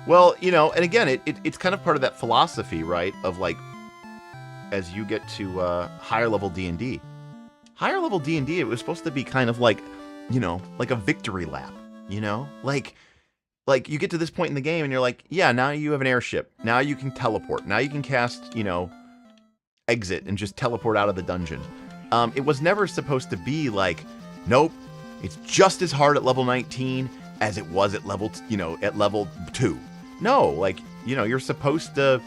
Speaker 1: Well, you know, and again, it's kind of part of that philosophy, right? Of like, as you get to higher level D&D. Higher level D&D, it was supposed to be kind of like, you know, like a victory lap, you know? Like you get to this point in the game and you're like, yeah, now you have an airship. Now you can teleport. Now you can cast, you know, Exit and just teleport out of the dungeon. It was never supposed to be like, nope, it's just as hard at level 19 as it was at level, at level 2. No, like, you know, you're supposed to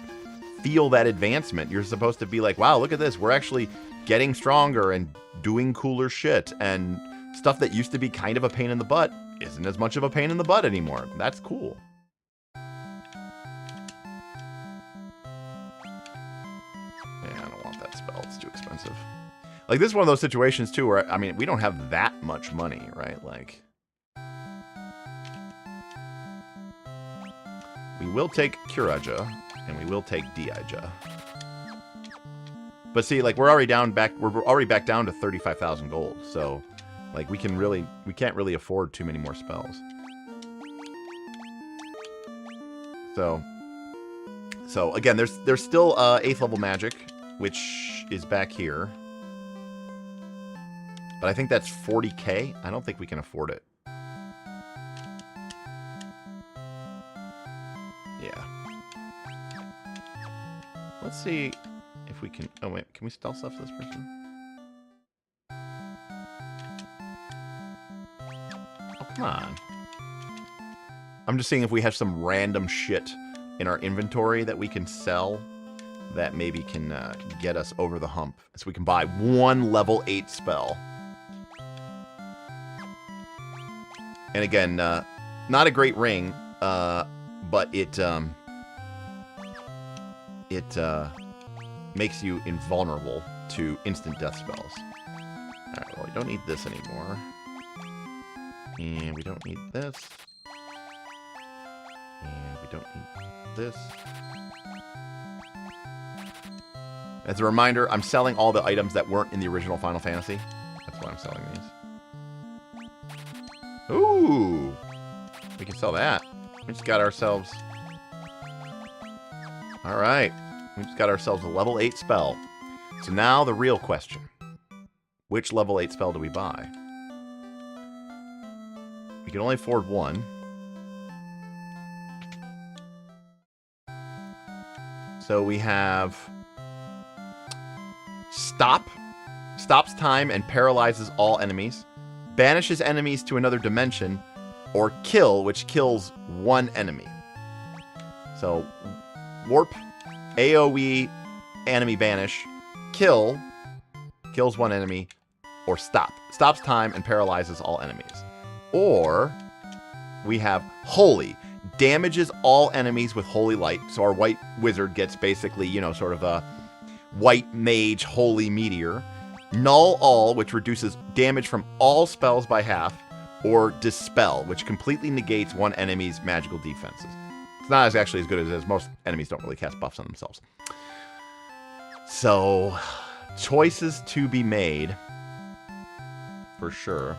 Speaker 1: feel that advancement. You're supposed to be like, wow, look at this. We're actually getting stronger and doing cooler shit. And stuff that used to be kind of a pain in the butt isn't as much of a pain in the butt anymore. That's cool. Yeah, I don't want that spell. It's too expensive. Like, this is one of those situations, too, where, I mean, we don't have that much money, right? Like, we will take Curaja, and we will take Diaja. But see, like, we're already back down to 35,000 gold, so, like, we can't really afford too many more spells. So again, there's still 8th level magic, which is back here. But I think that's 40k. I don't think we can afford it. Yeah. Let's see if we can... Oh, wait. Can we stealth stuff this person? Oh, come on. I'm just seeing if we have some random shit in our inventory that we can sell that maybe can get us over the hump. So we can buy one level 8 spell. And again, not a great ring, but it makes you invulnerable to instant death spells. Alright, well, we don't need this anymore. And we don't need this. And we don't need this. As a reminder, I'm selling all the items that weren't in the original Final Fantasy. That's why I'm selling these. Ooh! We can sell that. We just got ourselves... Alright. We just got ourselves a level 8 spell. So now the real question. Which level 8 spell do we buy? We can only afford one. So we have... Stop. Stops time and paralyzes all enemies. Banishes enemies to another dimension. Or Kill, which kills one enemy. So, Warp, AoE, enemy banish, Kill, kills one enemy, or Stop. Stops time and paralyzes all enemies. Or, we have Holy. Damages all enemies with Holy Light. So our white wizard gets basically, you know, sort of a white mage holy meteor. Null all, which reduces damage from all spells by half. Or Dispel, which completely negates one enemy's magical defenses. It's not actually as good as most enemies don't really cast buffs on themselves. So, choices to be made. For sure.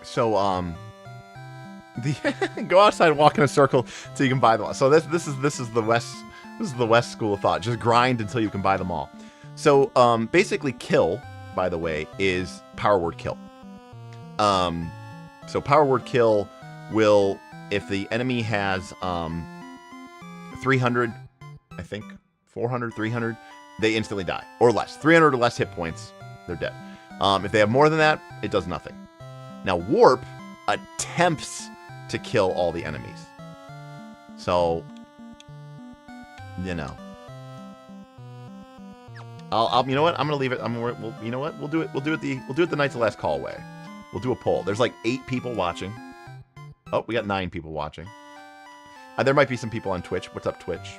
Speaker 1: So, go outside and walk in a circle so you can buy them all. So this is the West school of thought. Just grind until you can buy them all. So basically, Kill, by the way, is power word kill. So power word kill will, if the enemy has 300, I think 400, 300, they instantly die or less. 300 or less hit points, they're dead. If they have more than that, it does nothing. Now, Warp attempts to kill all the enemies. So, you know. You know what? I'm gonna leave it. You know what? We'll do it. We'll do it the Knights of Last Call way. We'll do a poll. There's like 8 people watching. Oh, we got 9 people watching. There might be some people on Twitch. What's up, Twitch?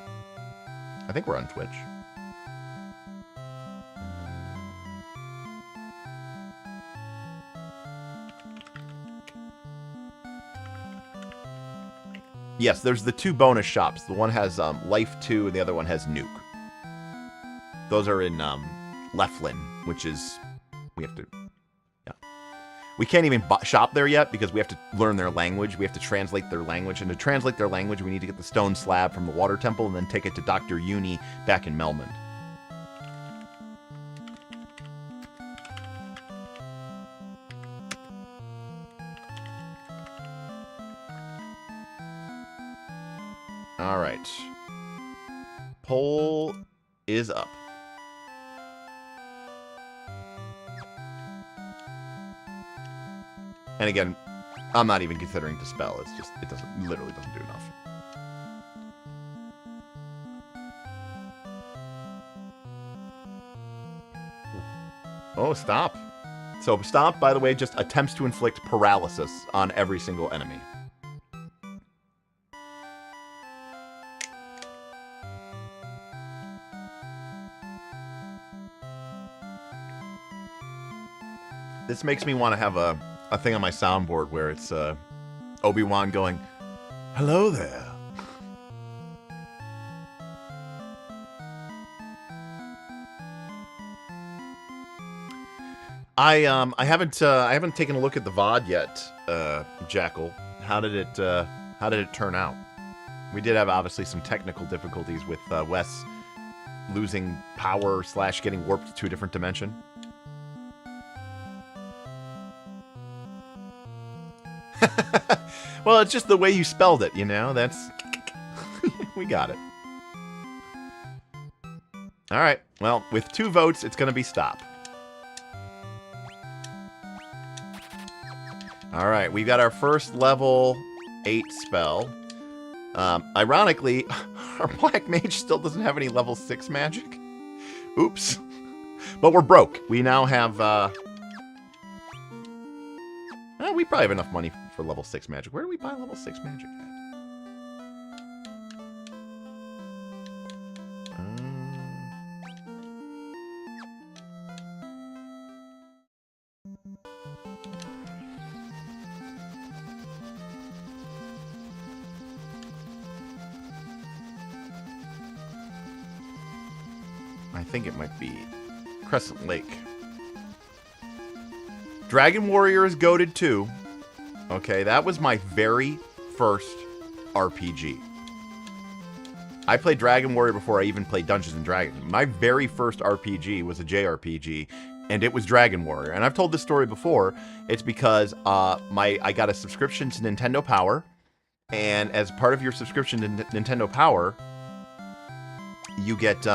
Speaker 1: I think we're on Twitch. Yes, there's the 2 bonus shops. The one has Life 2 and the other one has Nuke. Those are in Leflin, which is... We have to... Yeah. We can't even shop there yet because we have to learn their language. We have to translate their language. And to translate their language, we need to get the stone slab from the water temple and then take it to Dr. Uni back in Melmond. All right. Poll is up. And again, I'm not even considering Dispel. It's just, literally doesn't do enough. Oh, Stop. So Stop, by the way, just attempts to inflict paralysis on every single enemy. This makes me want to have a thing on my soundboard where it's Obi-Wan going, "Hello there." I haven't taken a look at the VOD yet, Jackal. How did it turn out? We did have obviously some technical difficulties with Wes losing power / getting warped to a different dimension. Well, it's just the way you spelled it, you know? That's... We got it. Alright, well, with 2 votes, it's going to be Stop. Alright, we got our first level 8 spell. Ironically, our Black Mage still doesn't have any level 6 magic. Oops. But we're broke. We now have, we probably have enough money for level 6 magic. Where do we buy level 6 magic at? I think it might be Crescent Lake. Dragon Warrior is goated too. Okay, that was my very first RPG. I played Dragon Warrior before I even played Dungeons and Dragons. My very first RPG was a JRPG, and it was Dragon Warrior. And I've told this story before. It's because I got a subscription to Nintendo Power, and as part of your subscription to Nintendo Power, you get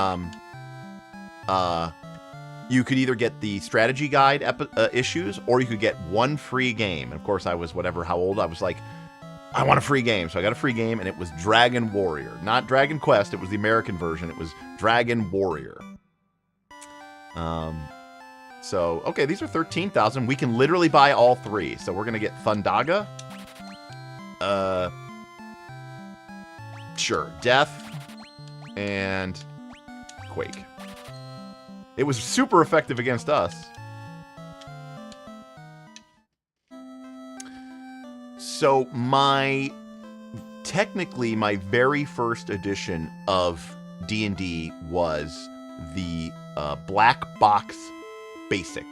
Speaker 1: you could either get the strategy guide issues, or you could get one free game. And of course, I was how old? I was like, I want a free game. So I got a free game, and it was Dragon Warrior. Not Dragon Quest. It was the American version. It was Dragon Warrior. So, okay, these are 13,000. We can literally buy all three. So we're going to get Thundaga. Sure. Death. And Quake. It was super effective against us. So technically my very first edition of D&D was the Black Box Basic.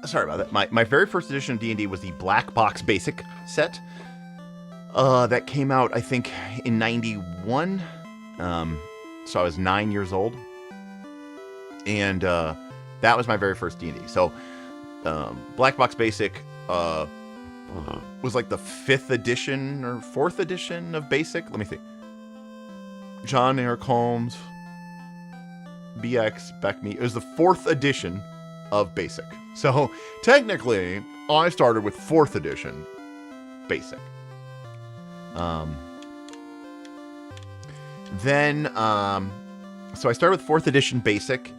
Speaker 1: Sorry about that. My very first edition of D&D was the Black Box Basic set. That came out, I think, in 91. So I was 9 years old. And that was my very first D&D. So Black Box Basic was like the 5th edition or 4th edition of Basic. Let me think. John Eric Holmes, BX, Beck Me. It was the 4th edition of Basic. So technically, I started with 4th edition Basic. So I started with 4th edition Basic.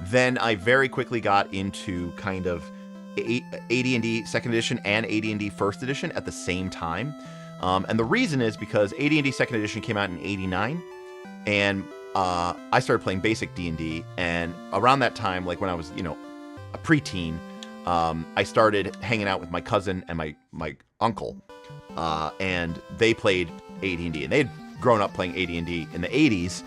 Speaker 1: Then I very quickly got into kind of AD&D 2nd edition and AD&D 1st edition at the same time. And the reason is because AD&D 2nd edition came out in 89, and I started playing basic D&D, and around that time, like when I was, a preteen, I started hanging out with my cousin and my uncle, and they played AD&D, and they had grown up playing AD&D in the 80s,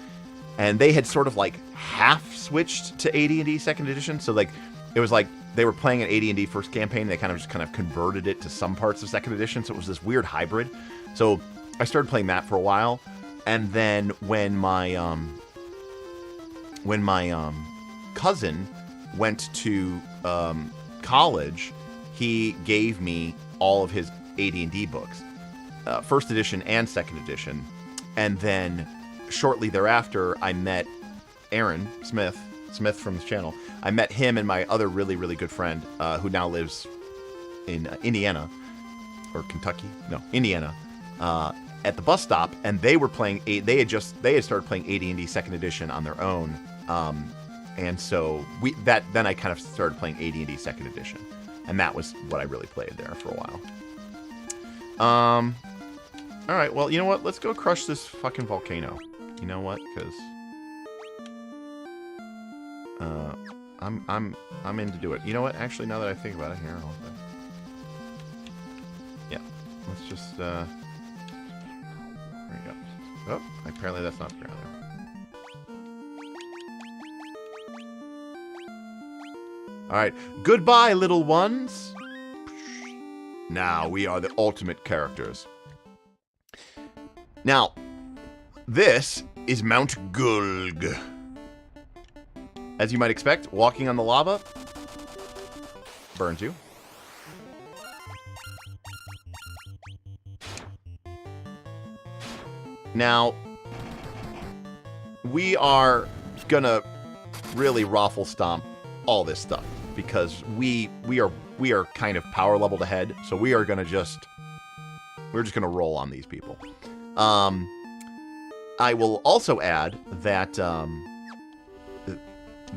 Speaker 1: and they had sort of like half switched to AD&D 2nd edition, so like it was like they were playing an AD&D first campaign, and they kind of converted it to some parts of 2nd edition, so it was this weird hybrid. So I started playing that for a while, and then when my cousin went to college, he gave me all of his AD&D books, 1st edition and 2nd edition. And then shortly thereafter, I met Aaron Smith from this channel. I met him and my other really, really good friend, who now lives in Indiana or Kentucky. No, Indiana, at the bus stop, and they were playing. They had started playing AD&D 2nd edition on their own. And so then I kind of started playing AD&D 2nd edition, and that was what I really played there for a while. All right, well, you know what? Let's go crush this fucking volcano. You know what? Because I'm in to do it. You know what? Actually, now that I think about it, here, yeah, let's just there we go. Oh, apparently that's not ground there. Alright, goodbye, little ones! Now we are the ultimate characters. Now, this is Mount Gulg. As you might expect, walking on the lava burns you. Now, we are gonna really raffle stomp all this stuff because we are kind of power leveled ahead, so we're just gonna roll on these people. I will also add that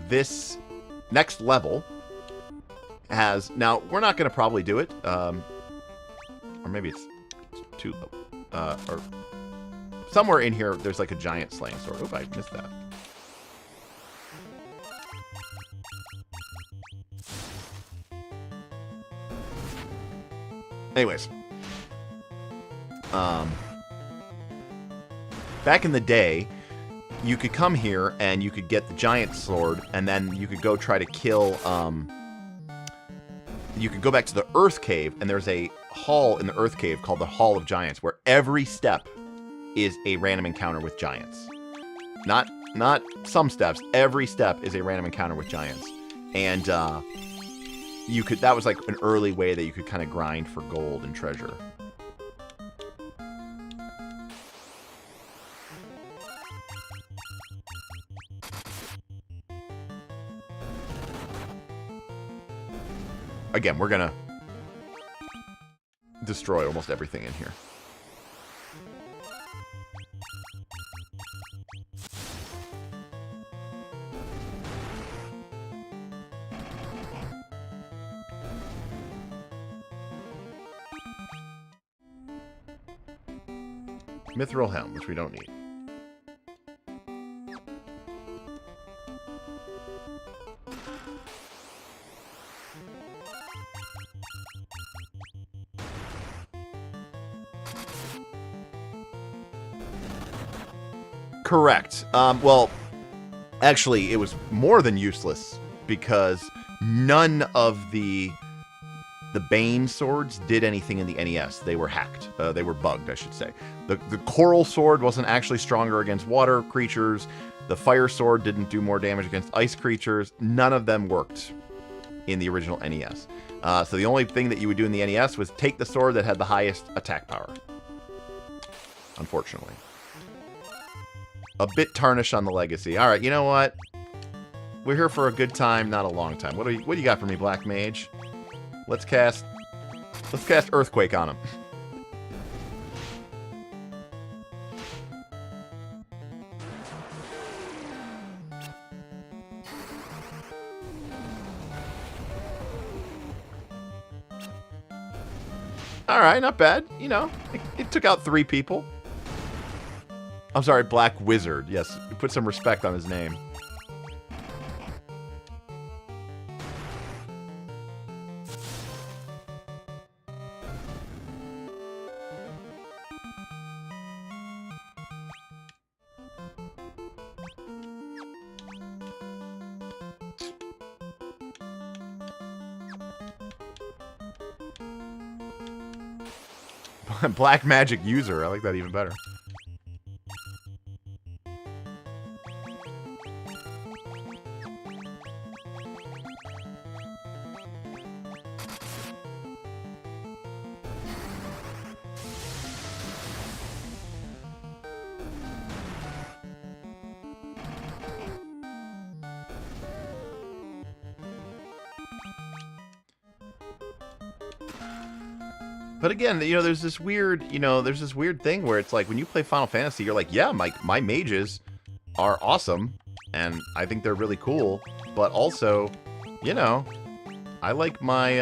Speaker 1: this next level has, now we're not gonna probably do it, or maybe it's too low, or somewhere in here there's like a giant slaying sword. Oop, I missed that. Anyways, back in the day, you could come here and you could get the giant sword, and then you could go try to kill, you could go back to the Earth Cave, and there's a hall in the Earth Cave called the Hall of Giants, where every step is a random encounter with giants. Not some steps, every step is a random encounter with giants. And, you could, that was like an early way that you could kind of grind for gold and treasure. Again, we're gonna destroy almost everything in here. Mithril Helm, which we don't need. Correct. Well, actually, it was more than useless because none of the Bane swords did anything in the NES. They were hacked. They were bugged, I should say. The Coral sword wasn't actually stronger against water creatures. The Fire sword didn't do more damage against ice creatures. None of them worked in the original NES. So the only thing that you would do in the NES was take the sword that had the highest attack power. Unfortunately. A bit tarnished on the legacy. All right, you know what? We're here for a good time, not a long time. What do you got for me, Black Mage? Let's cast Earthquake on him. All right, not bad. You know, it took out 3 people. I'm sorry, Black Wizard. Yes, put some respect on his name. Black magic user. I like that even better. But again, you know, there's this weird thing where it's like when you play Final Fantasy, you're like, yeah, my mages are awesome, and I think they're really cool, but also, you know, I like my,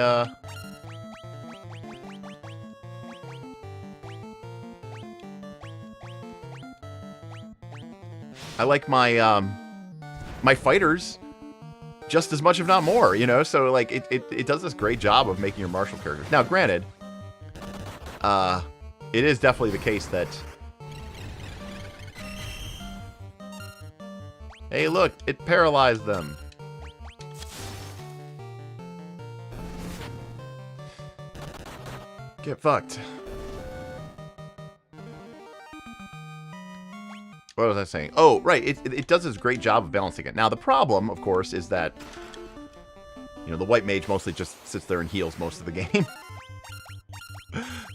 Speaker 1: my fighters just as much, if not more, you know? So, like, it does this great job of making your martial characters. Now, granted, it is definitely the case that... Hey, look! It paralyzed them! Get fucked. What was I saying? Oh, right. It does this great job of balancing it. Now, the problem, of course, is that, you know, the white mage mostly just sits there and heals most of the game.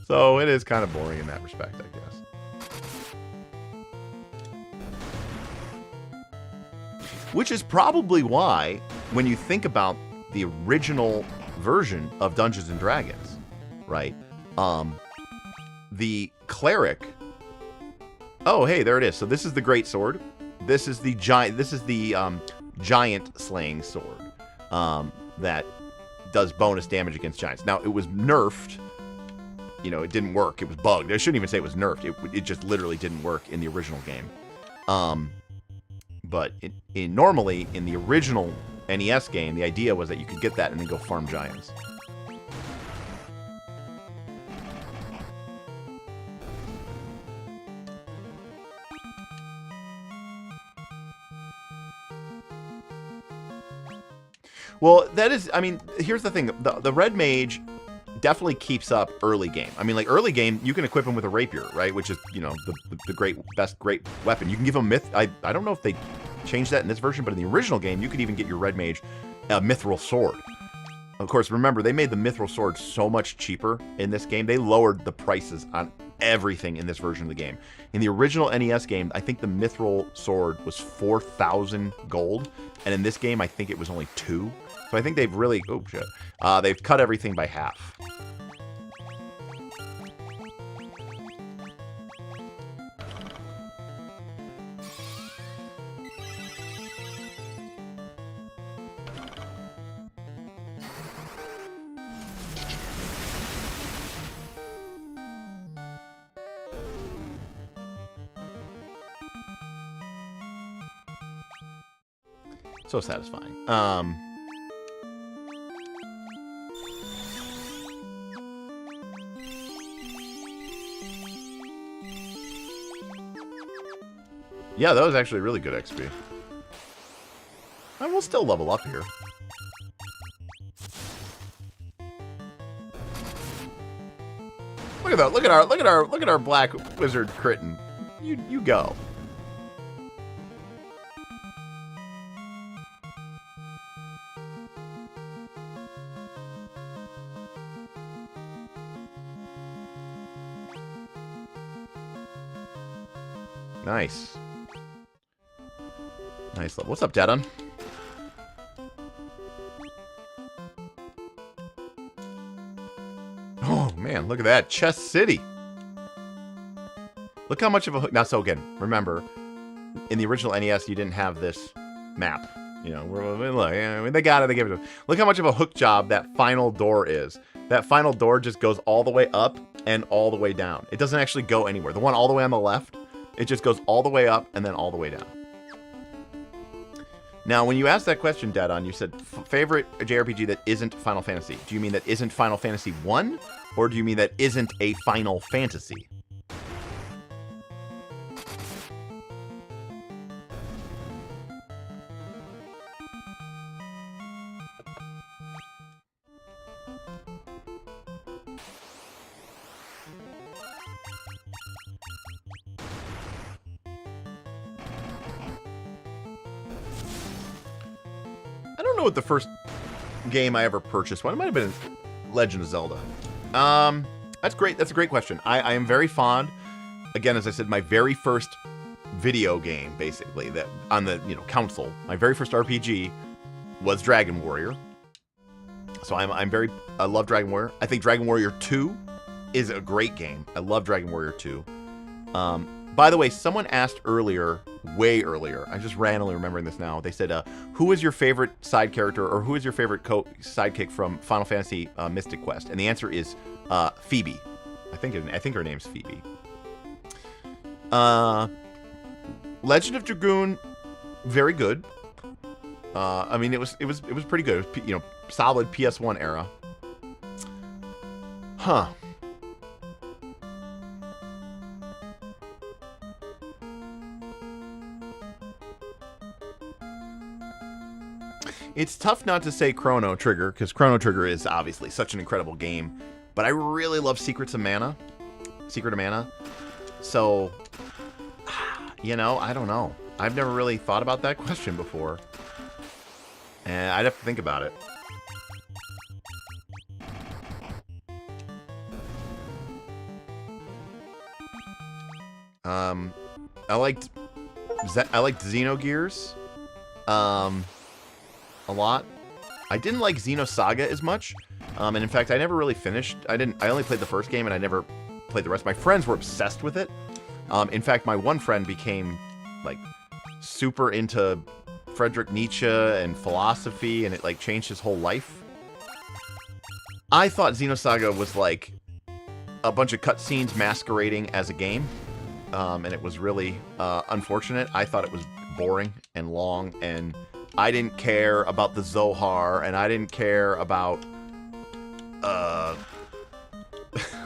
Speaker 1: So it is kind of boring in that respect, I guess. Which is probably why, when you think about the original version of Dungeons and Dragons, right? The cleric. Oh, hey, there it is. So this is the great sword. This is the giant. This is the giant slaying sword that does bonus damage against giants. Now it was nerfed. You know, it didn't work. It was bugged. I shouldn't even say it was nerfed. It just literally didn't work in the original game. But normally in the original NES game, the idea was that you could get that and then go farm giants. Well, that is, I mean, here's the thing. The Red Mage definitely keeps up early game. I mean, like, early game, you can equip him with a rapier, right? Which is, you know, the great weapon. You can give him myth. I don't know if they changed that in this version, but in the original game, you could even get your Red Mage a mithril sword. Of course, remember, they made the mithril sword so much cheaper in this game. They lowered the prices on everything in this version of the game. In the original NES game, I think the mithril sword was 4,000 gold, and in this game, I think it was only 2. So I think they've really, oh shit, they've cut everything by half. So satisfying. Yeah, that was actually really good XP. I will still level up here. Look at that! Look at our black wizard critting. You go. Nice. Nice level. What's up, Dadon? Oh, man, look at that. Chest City. Look how much of a hook. Now, so again, remember, in the original NES, you didn't have this map. You know, look, I mean, they got it. They gave it to them. Look how much of a hook job that final door is. That final door just goes all the way up and all the way down. It doesn't actually go anywhere. The one all the way on the left, it just goes all the way up and then all the way down. Now, when you asked that question, Dadon, you said favorite JRPG that isn't Final Fantasy. Do you mean that isn't Final Fantasy 1? Or do you mean that isn't a Final Fantasy? I don't know what the first game I ever purchased. Well, it might have been Legend of Zelda. That's great. That's a great question. I am very fond. Again, as I said, my very first video game, basically, that on the console, my very first RPG was Dragon Warrior. So I love Dragon Warrior. I think Dragon Warrior 2 is a great game. I love Dragon Warrior 2. By the way, someone asked earlier, way earlier, I'm just randomly remembering this now. They said, who is your favorite side character, or who is your favorite sidekick from Final Fantasy Mystic Quest? And the answer is Phoebe. I think her name's Phoebe. Legend of Dragoon, very good. I mean, it was pretty good. It was, solid PS1 era. Huh. It's tough not to say Chrono Trigger, because Chrono Trigger is obviously such an incredible game. But I really love Secret of Mana. So, You know, I don't know. I've never really thought about that question before. And I'd have to think about it. I liked Xenogears a lot. I didn't like Xenosaga as much. And in fact, I never really finished. I only played the first game and I never played the rest. My friends were obsessed with it. In fact, my one friend became like super into Friedrich Nietzsche and philosophy, and it like changed his whole life. I thought Xenosaga was like a bunch of cutscenes masquerading as a game, and it was really unfortunate. I thought it was boring and long, and I didn't care about the Zohar, and I didn't care about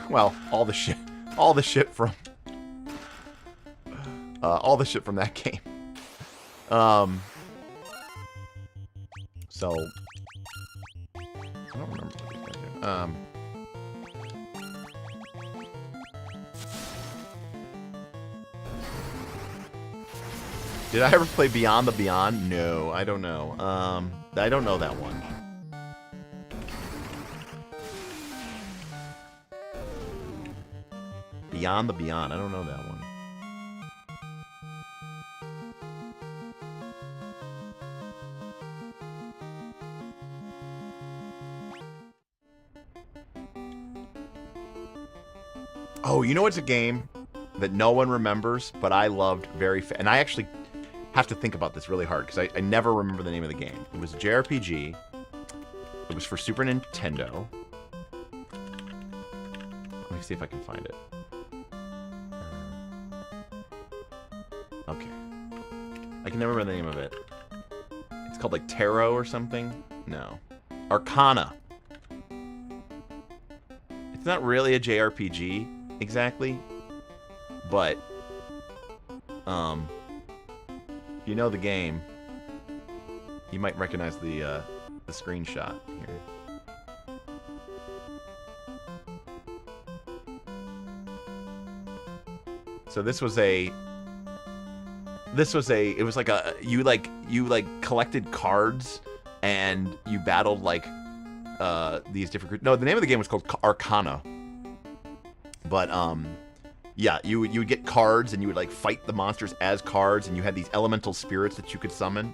Speaker 1: well, all the shit from that game. So I don't remember what these guys do. Did I ever play Beyond the Beyond? No, I don't know. I don't know that one. Beyond the Beyond. I don't know that one. Oh, you know what's a game that no one remembers, but I loved and I actually have to think about this really hard because I never remember the name of the game. It was a JRPG. It was for Super Nintendo. Let me see if I can find it. Okay. I can never remember the name of it. It's called like Tarot or something? No. Arcana. It's not really a JRPG exactly, but if you know the game, you might recognize the screenshot here. So it was like you collected cards and you battled like these different. No, the name of the game was called Arcana. But yeah, you would get cards and you would like fight the monsters as cards, and you had these elemental spirits that you could summon.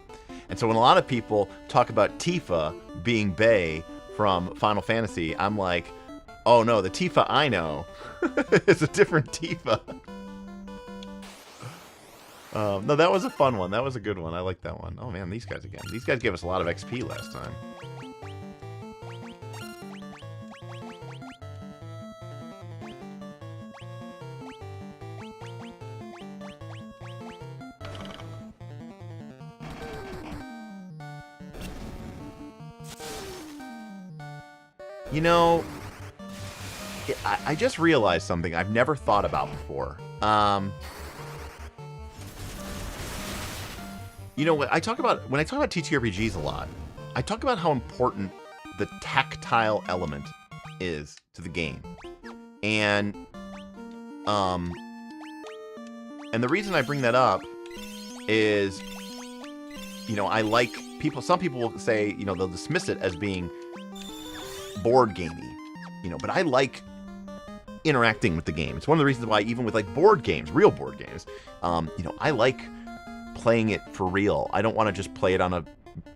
Speaker 1: And so when a lot of people talk about Tifa being Bae from Final Fantasy, I'm like, oh no, the Tifa I know is a different Tifa. No, that was a fun one. That was a good one. I like that one. Oh man, these guys again. These guys gave us a lot of XP last time. You know, I just realized something I've never thought about before. You know, when I talk about TTRPGs a lot, I talk about how important the tactile element is to the game. And the reason I bring that up is, you know, some people will say, you know, they'll dismiss it as being board gamey, you know, but I like interacting with the game. It's one of the reasons why even with like board games, real board games, you know, I like playing it for real. I don't want to just play it on a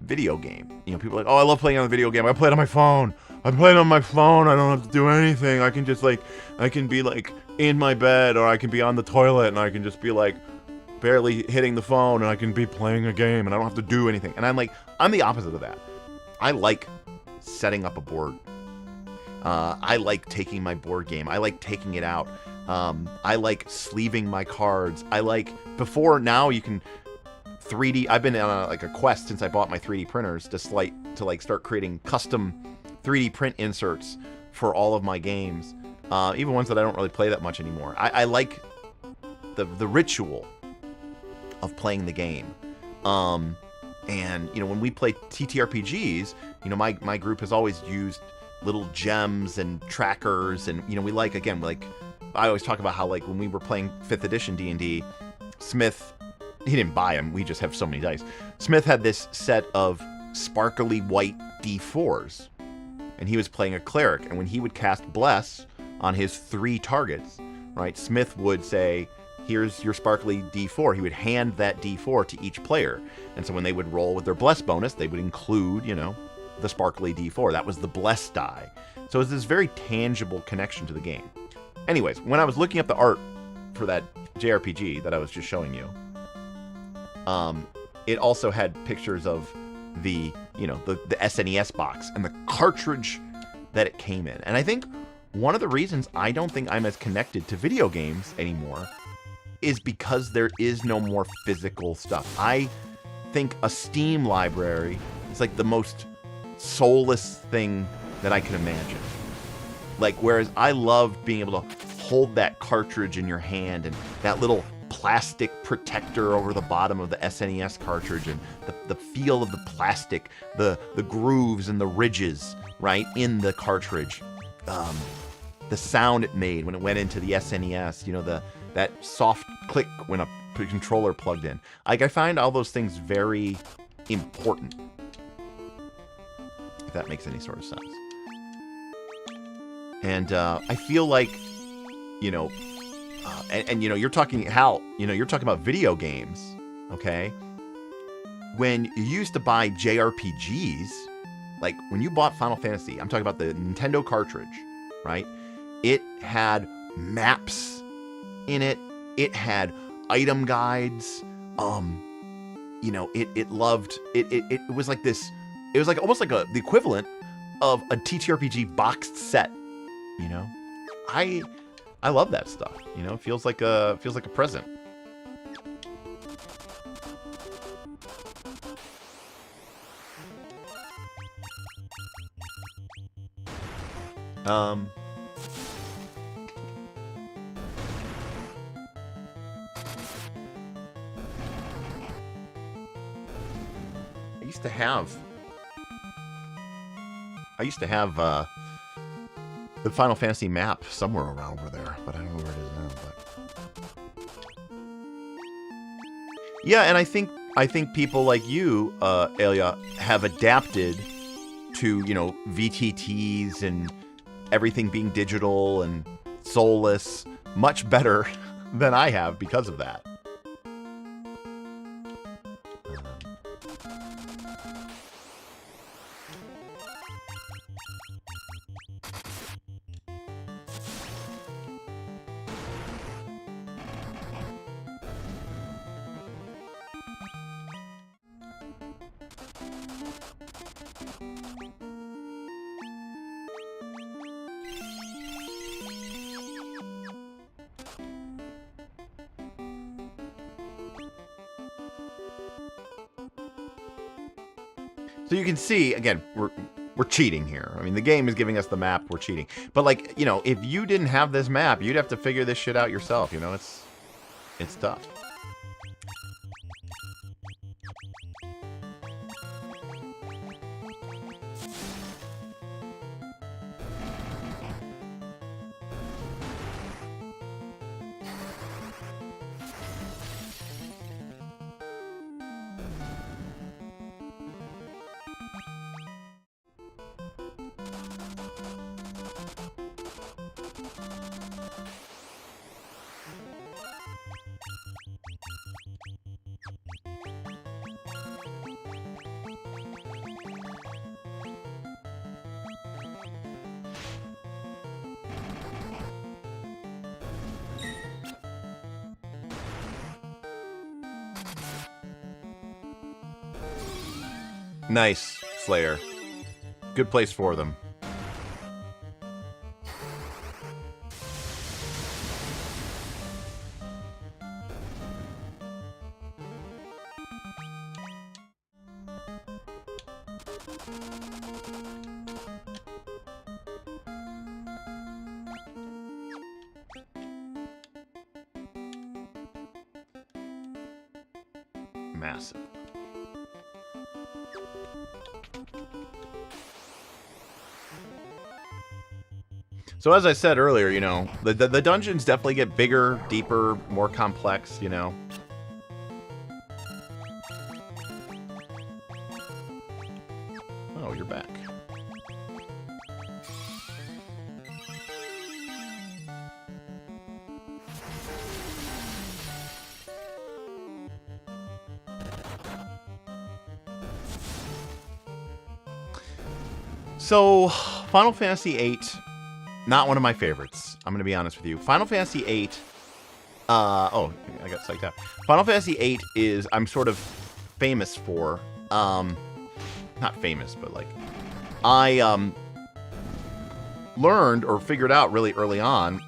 Speaker 1: video game. You know, people are like, oh, I love playing on a video game. I play it on my phone. I play it on my phone. I don't have to do anything. I can just like, I can be like in my bed, or I can be on the toilet and I can just be like barely hitting the phone and I can be playing a game and I don't have to do anything. And I'm the opposite of that. I like setting up a board. I like taking my board game. I like taking it out. I like sleeving my cards. Now you can 3D. I've been on a quest since I bought my 3D printers to start creating custom 3D print inserts for all of my games, even ones that I don't really play that much anymore. I like the ritual of playing the game. And you know, when we play TTRPGs, you know, my group has always used little gems and trackers, and you know, we like I always talk about how like when we were playing 5th edition D&D, Smith he didn't buy them. We just have so many dice. Smith had this set of sparkly white D4s, and he was playing a cleric. And when he would cast Bless on his 3 targets, right, Smith would say, here's your sparkly D4. He would hand that D4 to each player. And so when they would roll with their Bless bonus, they would include, you know, the sparkly D4. That was the Bless die. So it's this very tangible connection to the game. Anyways, when I was looking up the art for that JRPG that I was just showing you, it also had pictures of the, you know, the SNES box and the cartridge that it came in. And I think one of the reasons I don't think I'm as connected to video games anymore is because there is no more physical stuff. I think a Steam library is like the most soulless thing that I can imagine. Like, whereas I love being able to hold that cartridge in your hand and that little plastic protector over the bottom of the SNES cartridge and the feel of the plastic, the grooves and the ridges, right, in the cartridge. The sound it made when it went into the SNES, you know, that soft click when a controller plugged in. Like, I find all those things very important, if that makes any sort of sense. And I feel like, you know, and you know, you're talking, Hal, you know, you're talking about video games, okay? When you used to buy JRPGs, like when you bought Final Fantasy, I'm talking about the Nintendo cartridge, right? It had maps in it. It had item guides. You know, it loved it. It was like this. It was like almost like the equivalent of a TTRPG boxed set. You know, I love that stuff. You know, it feels like a present. I used to have the Final Fantasy map somewhere around over there, but I don't know where it is now. But yeah, and I think people like you, Elia, have adapted to, you know, VTTs and everything being digital and soulless much better than I have because of that. So you can see, again, we're cheating here. I mean, the game is giving us the map, we're cheating. But, like, you know, if you didn't have this map, you'd have to figure this shit out yourself, you know? It's tough. Nice, Slayer. Good place for them. Massive. So as I said earlier, you know, the dungeons definitely get bigger, deeper, more complex, you know. So, Final Fantasy VIII, not one of my favorites. I'm going to be honest with you. Final Fantasy VIII, oh, I got psyched out. Final Fantasy VIII is, I'm sort of famous for, not famous, but like, I, learned or figured out really early on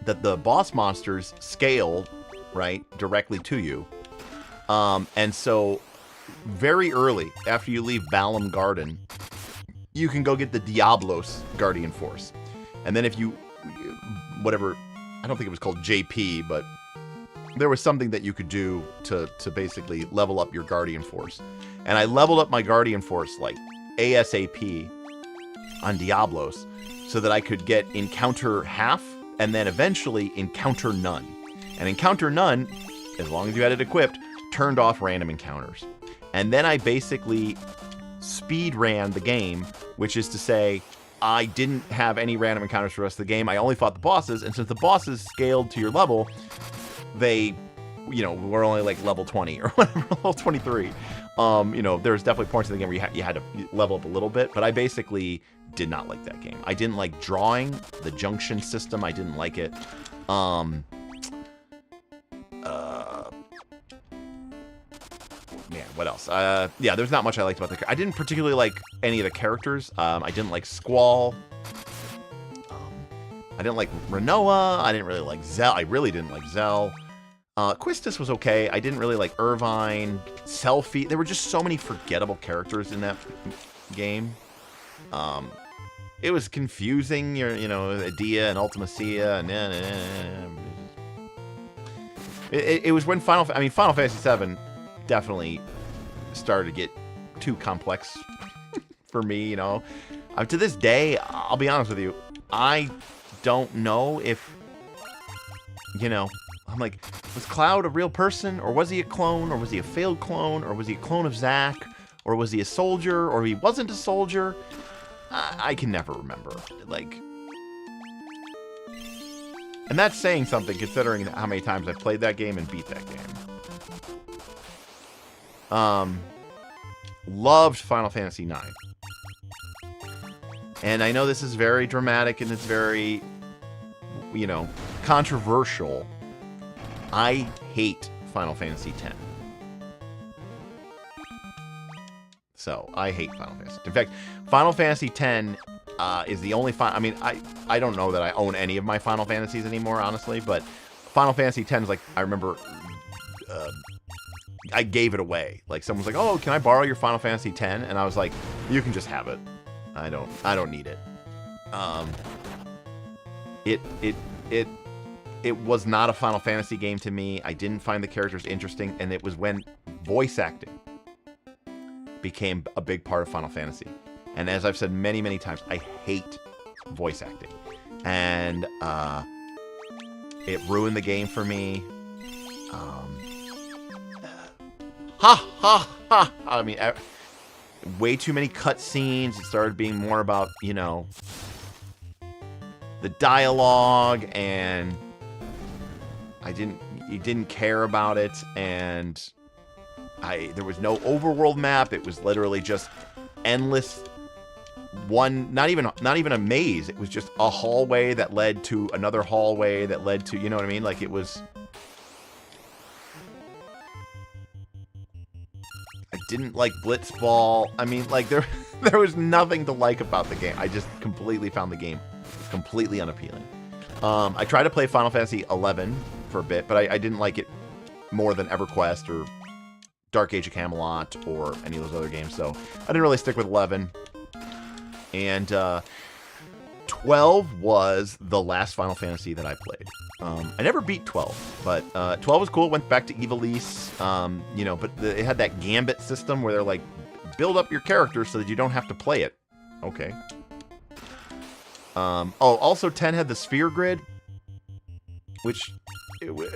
Speaker 1: that the boss monsters scale, right, directly to you. And so, very early, after you leave Balam Garden, you can go get the Diablos Guardian Force. And then if you, whatever, I don't think it was called JP, but there was something that you could do to basically level up your Guardian Force. And I leveled up my Guardian Force like ASAP on Diablos so that I could get Encounter Half and then eventually Encounter None. And Encounter None, as long as you had it equipped, turned off random encounters. And then I basically speed ran the game, which is to say I didn't have any random encounters for the rest of the game. I only fought the bosses, and since the bosses scaled to your level, they, you know, were only like level 20 or whatever, level 23. You know, there's definitely points in the game where you had to level up a little bit, but I basically did not like that game. I didn't like drawing, the junction system, I didn't like it. Man, what else? Yeah, there's not much I liked about the. I didn't particularly like any of the characters. I didn't like Squall. I didn't like Renoa. I didn't really like Zell. I really didn't like Zell. Quistis was okay. I didn't really like Irvine. Selphie. There were just so many forgettable characters in that game. It was confusing. You know, Adia and Ultimacia and it was when Final Fantasy VII definitely started to get too complex for me, you know. To this day, I'll be honest with you, I don't know if, you know, I'm like, was Cloud a real person, or was he a clone, or was he a failed clone, or was he a clone of Zack, or was he a soldier, or he wasn't a soldier? I can never remember, like, and that's saying something considering how many times I've played that game and beat that game. Loved Final Fantasy IX. And I know this is very dramatic and it's very, you know, controversial. I hate Final Fantasy X. So, I hate Final Fantasy. In fact, Final Fantasy X is the only I mean, I don't know that I own any of my Final Fantasies anymore, honestly, but Final Fantasy X is like, I remember I gave it away. Like, someone's like, "Oh, can I borrow your Final Fantasy X?" And I was like, "You can just have it. I don't need it." It was not a Final Fantasy game to me. I didn't find the characters interesting, and it was when voice acting became a big part of Final Fantasy. And as I've said many, many times, I hate voice acting. And it ruined the game for me. I mean, way too many cutscenes. It started being more about, you know, the dialogue, and you didn't care about it, and there was no overworld map. It was literally just endless not even a maze. It was just a hallway that led to another hallway that led to, you know what I mean? Like, it was. I didn't like Blitzball. I mean, like, there was nothing to like about the game. I just completely found the game completely unappealing. I tried to play Final Fantasy XI for a bit, but I didn't like it more than EverQuest or Dark Age of Camelot or any of those other games, so I didn't really stick with 11. And 12 was the last Final Fantasy that I played. I never beat 12, but 12 was cool. Went back to Ivalice, you know, but it had that Gambit system where they're like, build up your character so that you don't have to play it. Okay. Oh, also 10 had the sphere grid, which it was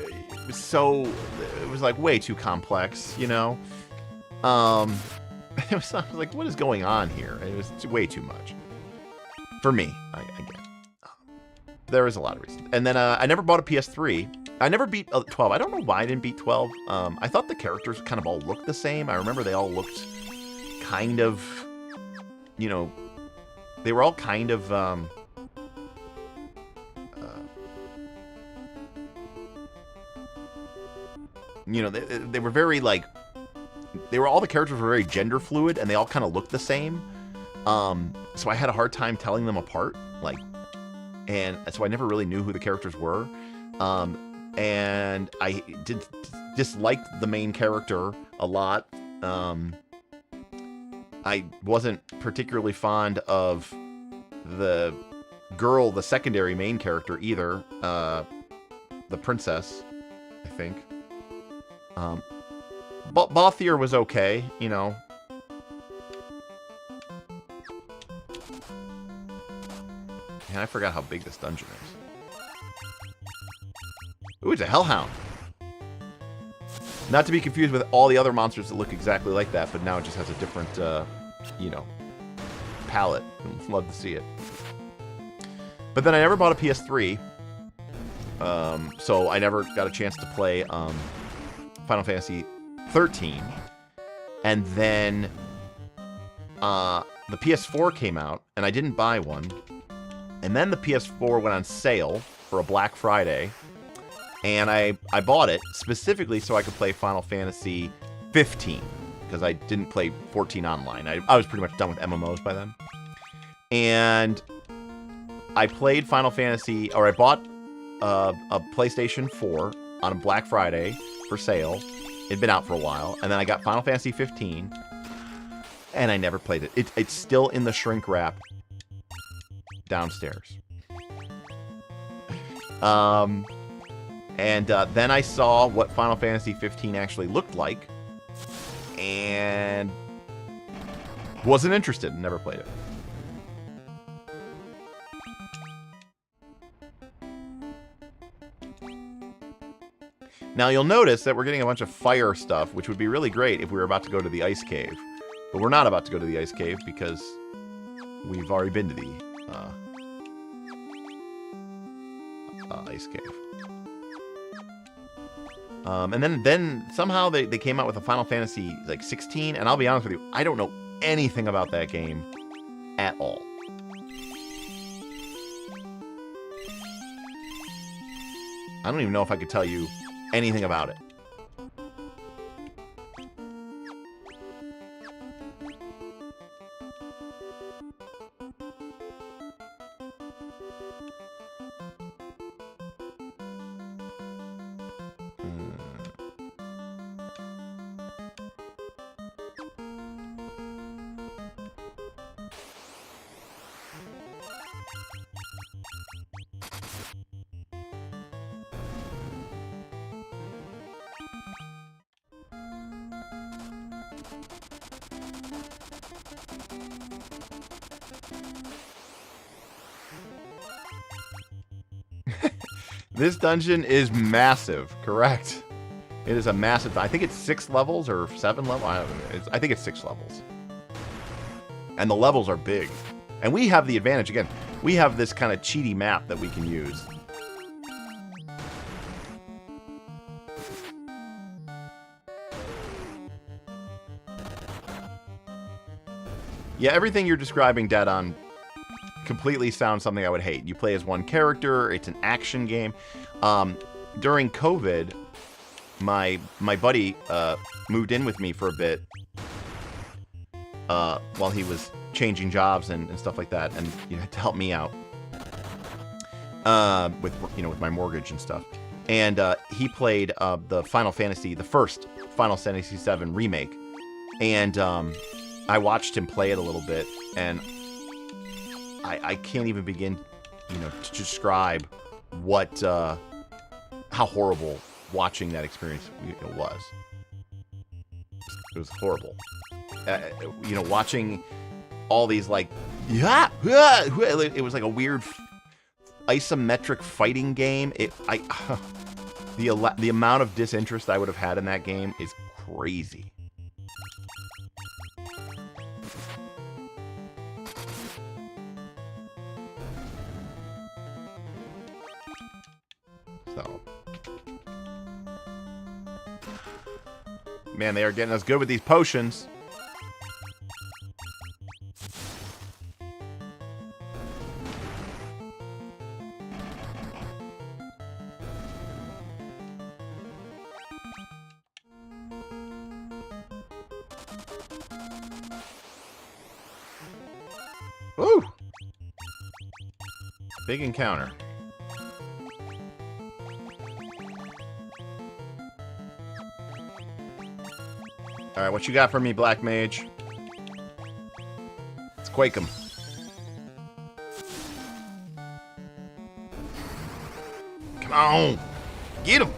Speaker 1: like way too complex, you know. I was like, what is going on here? It was way too much for me. I get it. There was a lot of reasons. And then I never bought a PS3. I never beat 12. I don't know why I didn't beat 12. I thought the characters kind of all looked the same. I remember they all looked kind of, you know, they were all kind of you know, they were very like all the characters were very gender fluid, and they all kind of looked the same. So I had a hard time telling them apart, like, and so I never really knew who the characters were. And I did dislike the main character a lot. I wasn't particularly fond of the girl, the secondary main character either. The princess, I think. Bothier was okay, you know. Man, I forgot how big this dungeon is. Ooh, it's a hellhound. Not to be confused with all the other monsters that look exactly like that, but now it just has a different, you know, palette. Love to see it. But then I never bought a PS3, so I never got a chance to play Final Fantasy 13. And then the PS4 came out, and I didn't buy one. And then the PS4 went on sale for a Black Friday, and I bought it specifically so I could play Final Fantasy 15, because I didn't play 14 online. I was pretty much done with MMOs by then. And I played Final Fantasy, or I bought a PlayStation 4 on a Black Friday for sale. It'd been out for a while, and then I got Final Fantasy 15, and I never played it. It's still in the shrink wrap downstairs. And then I saw what Final Fantasy 15 actually looked like, and wasn't interested and never played it. Now you'll notice that we're getting a bunch of fire stuff, which would be really great if we were about to go to the ice cave. But we're not about to go to the ice cave because we've already been to the ice cave. And then somehow they came out with a Final Fantasy like 16, and I'll be honest with you, I don't know anything about that game at all. I don't even know if I could tell you anything about it. This dungeon is massive, correct? It is a massive. I think it's 6 levels or 7 levels. I don't know. I think it's 6 levels. And the levels are big. And we have the advantage, again, we have this kind of cheaty map that we can use. Yeah, everything you're describing, Dead On, completely sounds something I would hate. You play as one character. It's an action game. During COVID, my buddy moved in with me for a bit while he was changing jobs and stuff like that, and you know, to help me out with my mortgage and stuff. And he played the first Final Fantasy VII remake, and I watched him play it a little bit, and I can't even begin, to describe what how horrible watching that experience was. It was horrible. Watching all these it was like a weird isometric fighting game. The amount of disinterest I would have had in that game is crazy. So, man, they are getting us good with these potions. Ooh! Big encounter. Alright, what you got for me, Black Mage? Let's quake him. Come on! Get him!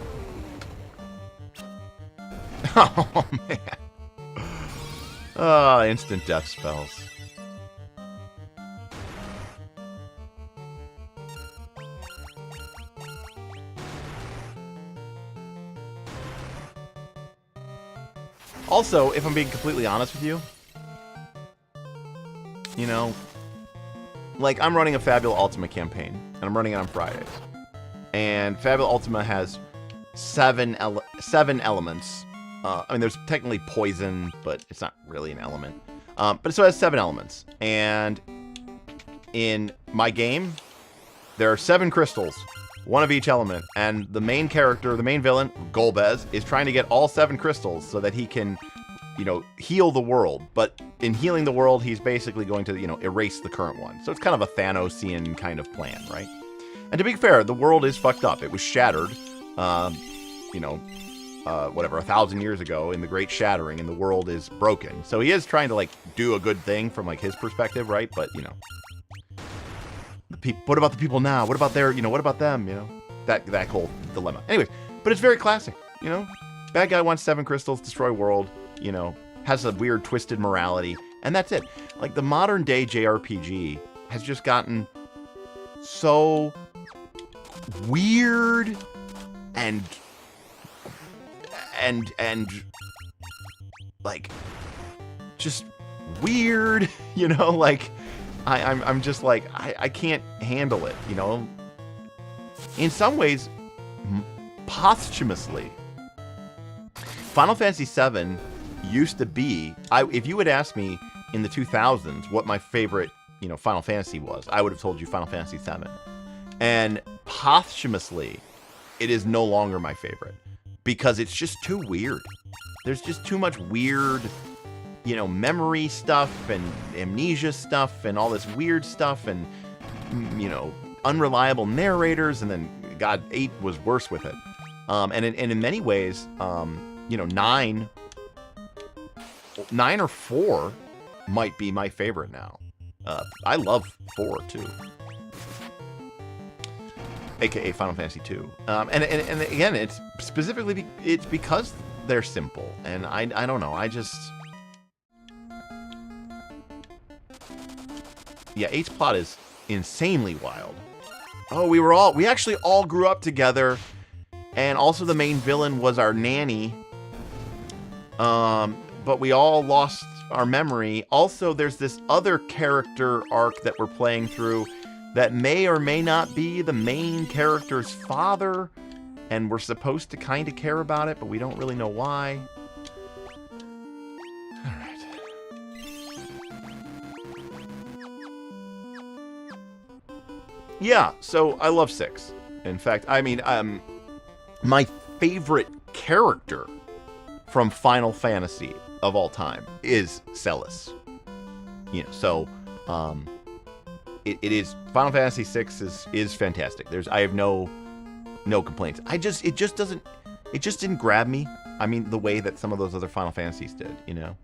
Speaker 1: Oh, man. Oh, instant death spells. Also, if I'm being completely honest with you, you know, like, I'm running a Fabula Ultima campaign, and I'm running it on Fridays. And Fabula Ultima has seven elements. I mean, there's technically poison, but it's not really an element. But so it has 7 elements. And in my game, there are 7 crystals, 1 of each element. And the main character, the main villain, Golbez, is trying to get all 7 crystals so that he can, you know, heal the world. But in healing the world, he's basically going to, you know, erase the current one. So it's kind of a Thanosian kind of plan, right? And to be fair, the world is fucked up. It was shattered, you know, whatever, 1,000 years ago in the Great Shattering, and the world is broken. So he is trying to, like, do a good thing from, like, his perspective, right? But, you know, what about the people now? What about their, you know, what about them, you know? That whole dilemma. Anyways, but it's very classic, you know? Bad guy wants 7 crystals, destroy world, you know, has a weird, twisted morality, and that's it. Like, the modern-day JRPG has just gotten so weird and like, just weird, you know, like, I'm just like, I can't handle it, you know. In some ways, posthumously, Final Fantasy VII used to be, if you had asked me in the 2000s what my favorite, you know, Final Fantasy was, I would have told you Final Fantasy VII. And posthumously, it is no longer my favorite. Because it's just too weird. There's just too much weird, you know, memory stuff and amnesia stuff and all this weird stuff and, you know, unreliable narrators. And then, God, 8 was worse with it. And in many ways, you know, 9 or 4 might be my favorite now. I love 4 too. AKA Final Fantasy 2. And again, it's specifically, it's because they're simple. And I don't know, I just... Yeah, 8's plot is insanely wild. Oh, we actually all grew up together. And also the main villain was our nanny. But we all lost our memory. Also, there's this other character arc that we're playing through that may or may not be the main character's father, and we're supposed to kind of care about it, but we don't really know why. Alright. Yeah, so I love 6. In fact, I mean, my favorite character from Final Fantasy of all time is Celis. You know, so, it is, Final Fantasy VI is fantastic. I have no complaints. it just didn't grab me. I mean, the way that some of those other Final Fantasies did, you know.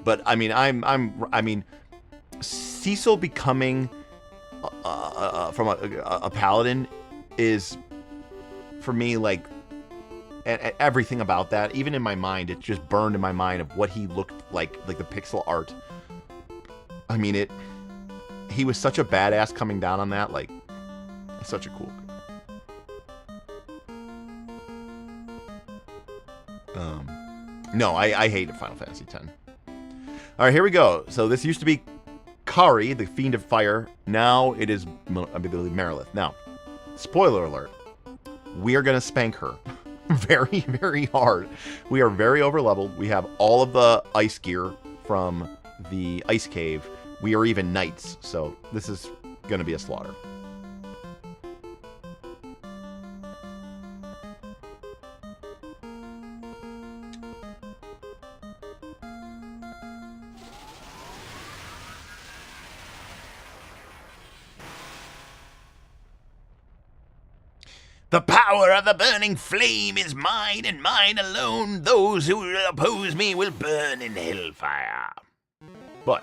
Speaker 1: But I mean, I mean, Cecil becoming from a paladin is, for me, like, everything about that, even in my mind, it just burned in my mind of what he looked like the pixel art. I mean, he was such a badass coming down on that, like, such a cool. No, I hated Final Fantasy X. All right, here we go. So this used to be Kari, the Fiend of Fire. Now it is, I believe, Merilith. Now, spoiler alert, we are going to spank her very, very hard. We are very overleveled. We have all of the ice gear from the ice cave. We are even knights, so this is going to be a slaughter. The power of the burning flame is mine and mine alone. Those who oppose me will burn in hellfire. But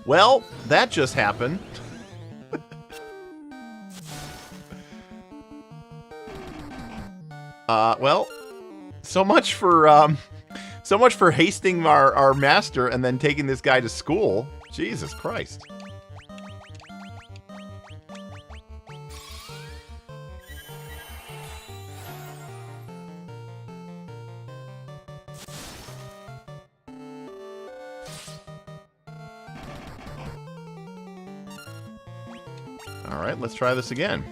Speaker 1: well, that just happened. Well, so much for hasting our master and then taking this guy to school. Jesus Christ. All right, let's try this again.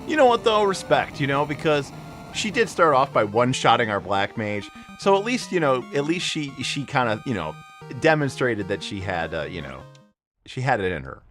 Speaker 1: You know what, though? Respect, because she did start off by one-shotting our black mage. So at least, she kind of, demonstrated that she had, she had it in her.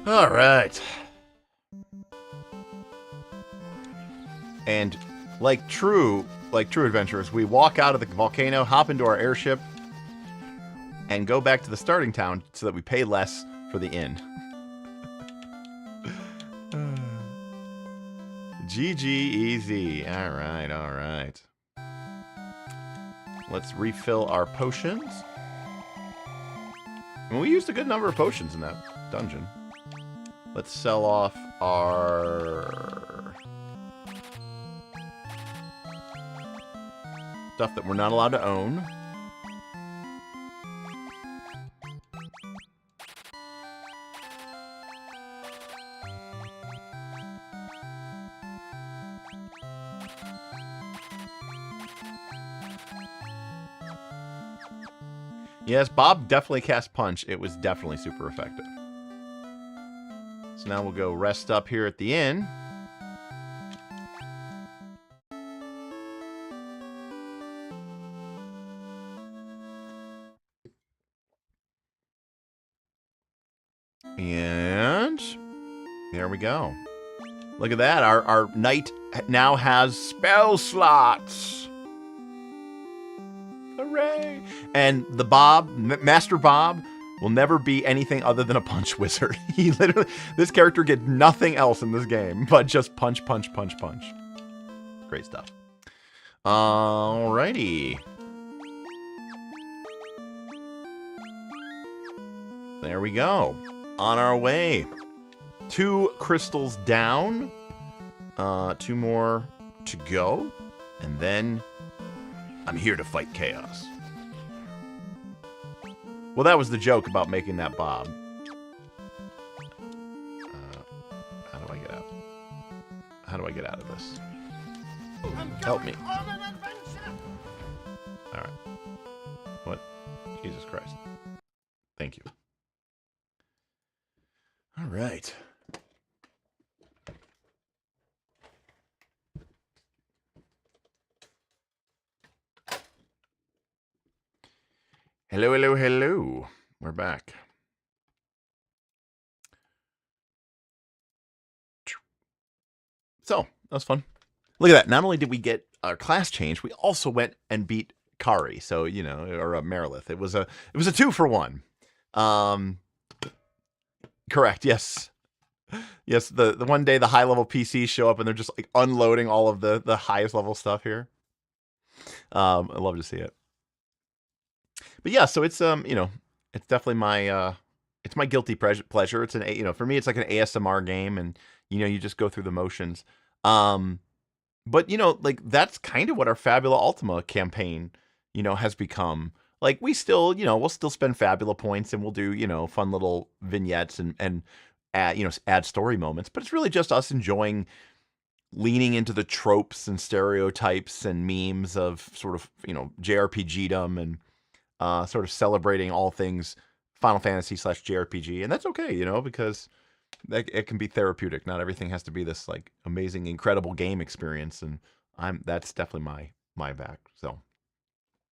Speaker 1: All right. And like true adventurers, we walk out of the volcano, hop into our airship, and go back to the starting town so that we pay less for the inn. GG easy. All right. Let's refill our potions. And we used a good number of potions in that dungeon. Let's sell off our stuff that we're not allowed to own. Yes, Bob definitely cast Punch. It was definitely super effective. So now we'll go rest up here at the inn. And there we go. Look at that. Our knight now has spell slots. Hooray! And the Master Bob will never be anything other than a punch wizard. He literally, this character get nothing else in this game but just punch, punch, punch, punch. Great stuff. Alrighty. There we go. On our way. 2 crystals down. 2 more to go. And then I'm here to fight chaos. Well, that was the joke about making that Bob. How do I get out? How do I get out of this? Help me. Alright. Jesus Christ. Thank you. All right. Hello, hello, hello. We're back. So, that was fun. Look at that. Not only did we get our class changed, we also went and beat Kari. So, you know, or Marilith. It was a 2-for-1. Correct. Yes. Yes, the one day the high level PCs show up and they're just like unloading all of the highest level stuff here. I love to see it. But yeah, so it's you know, it's definitely my it's my guilty pleasure. It's an, you know, for me it's like an ASMR game, and you know, you just go through the motions. But you know, like that's kind of what our Fabula Ultima campaign, you know, has become. Like we still, you know, we'll still spend Fabula points and we'll do, you know, fun little vignettes and add, you know, add story moments, but it's really just us enjoying leaning into the tropes and stereotypes and memes of sort of, you know, JRPGdom, and sort of celebrating all things Final Fantasy / JRPG. And that's okay, you know, because it can be therapeutic. Not everything has to be this like amazing, incredible game experience. And that's definitely my back. So,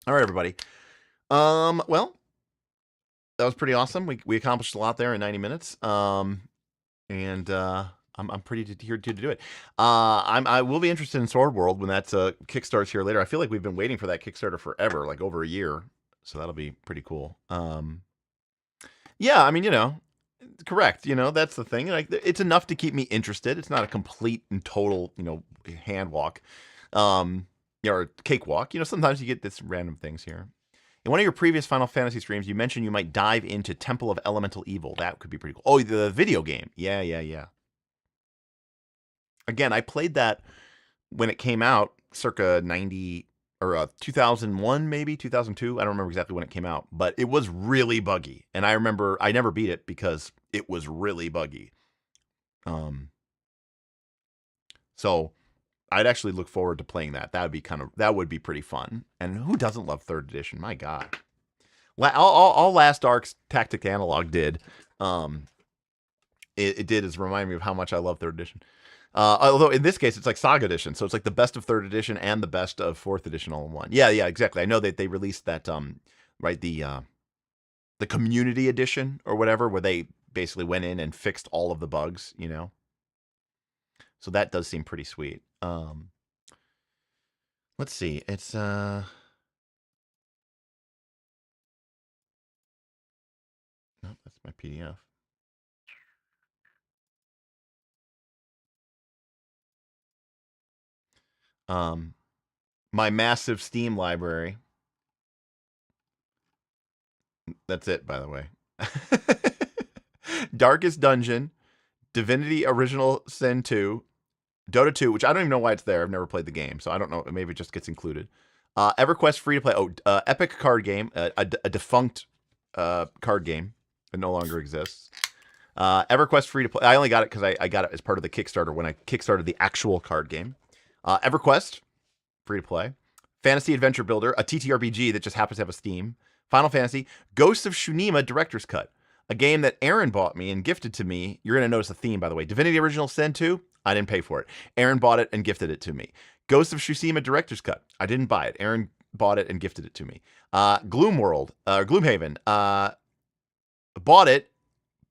Speaker 1: all right, everybody. Well, that was pretty awesome. We accomplished a lot there in 90 minutes. And I'm pretty here to do it. I will be interested in Sword World when that kickstarts here later. I feel like we've been waiting for that Kickstarter forever, like over a year. So that'll be pretty cool. Yeah, I mean, you know, correct. You know, that's the thing. Like, it's enough to keep me interested. It's not a complete and total, you know, hand walk, or cakewalk. You know, sometimes you get this random things here. In one of your previous Final Fantasy streams, you mentioned you might dive into Temple of Elemental Evil. That could be pretty cool. Oh, the video game. Yeah. Again, I played that when it came out, circa 90 or 2001, maybe 2002. I don't remember exactly when it came out, but it was really buggy. And I remember I never beat it because it was really buggy. So I'd actually look forward to playing that. That would be pretty fun. And who doesn't love third edition? My God. All Last Ark's Tactic Analog did, it did is remind me of how much I love third edition. Although in this case it's like Saga Edition, so it's like the best of third edition and the best of fourth edition all in one. Yeah, exactly. I know that they released that right, the community edition or whatever, where they basically went in and fixed all of the bugs, you know. So that does seem pretty sweet. Let's see. It's no, that's my PDF. My massive Steam library. That's it, by the way. Darkest Dungeon, Divinity Original Sin 2, Dota 2, which I don't even know why it's there. I've never played the game, so I don't know. Maybe it just gets included. EverQuest free to play. Oh, Epic card game, a defunct card game that no longer exists. EverQuest free to play. I only got it because I got it as part of the Kickstarter when I kickstarted the actual card game. EverQuest free to play. Fantasy Adventure Builder, a TTRPG that just happens to have a Steam. Final Fantasy, Ghosts of Tsushima Director's Cut, a game that Aaron bought me and gifted to me. You're going to notice a theme, by the way. Divinity Original Sin 2, I didn't pay for it. Aaron bought it and gifted it to me. Ghosts of Tsushima Director's Cut, I didn't buy it. Aaron bought it and gifted it to me. Gloomhaven, bought it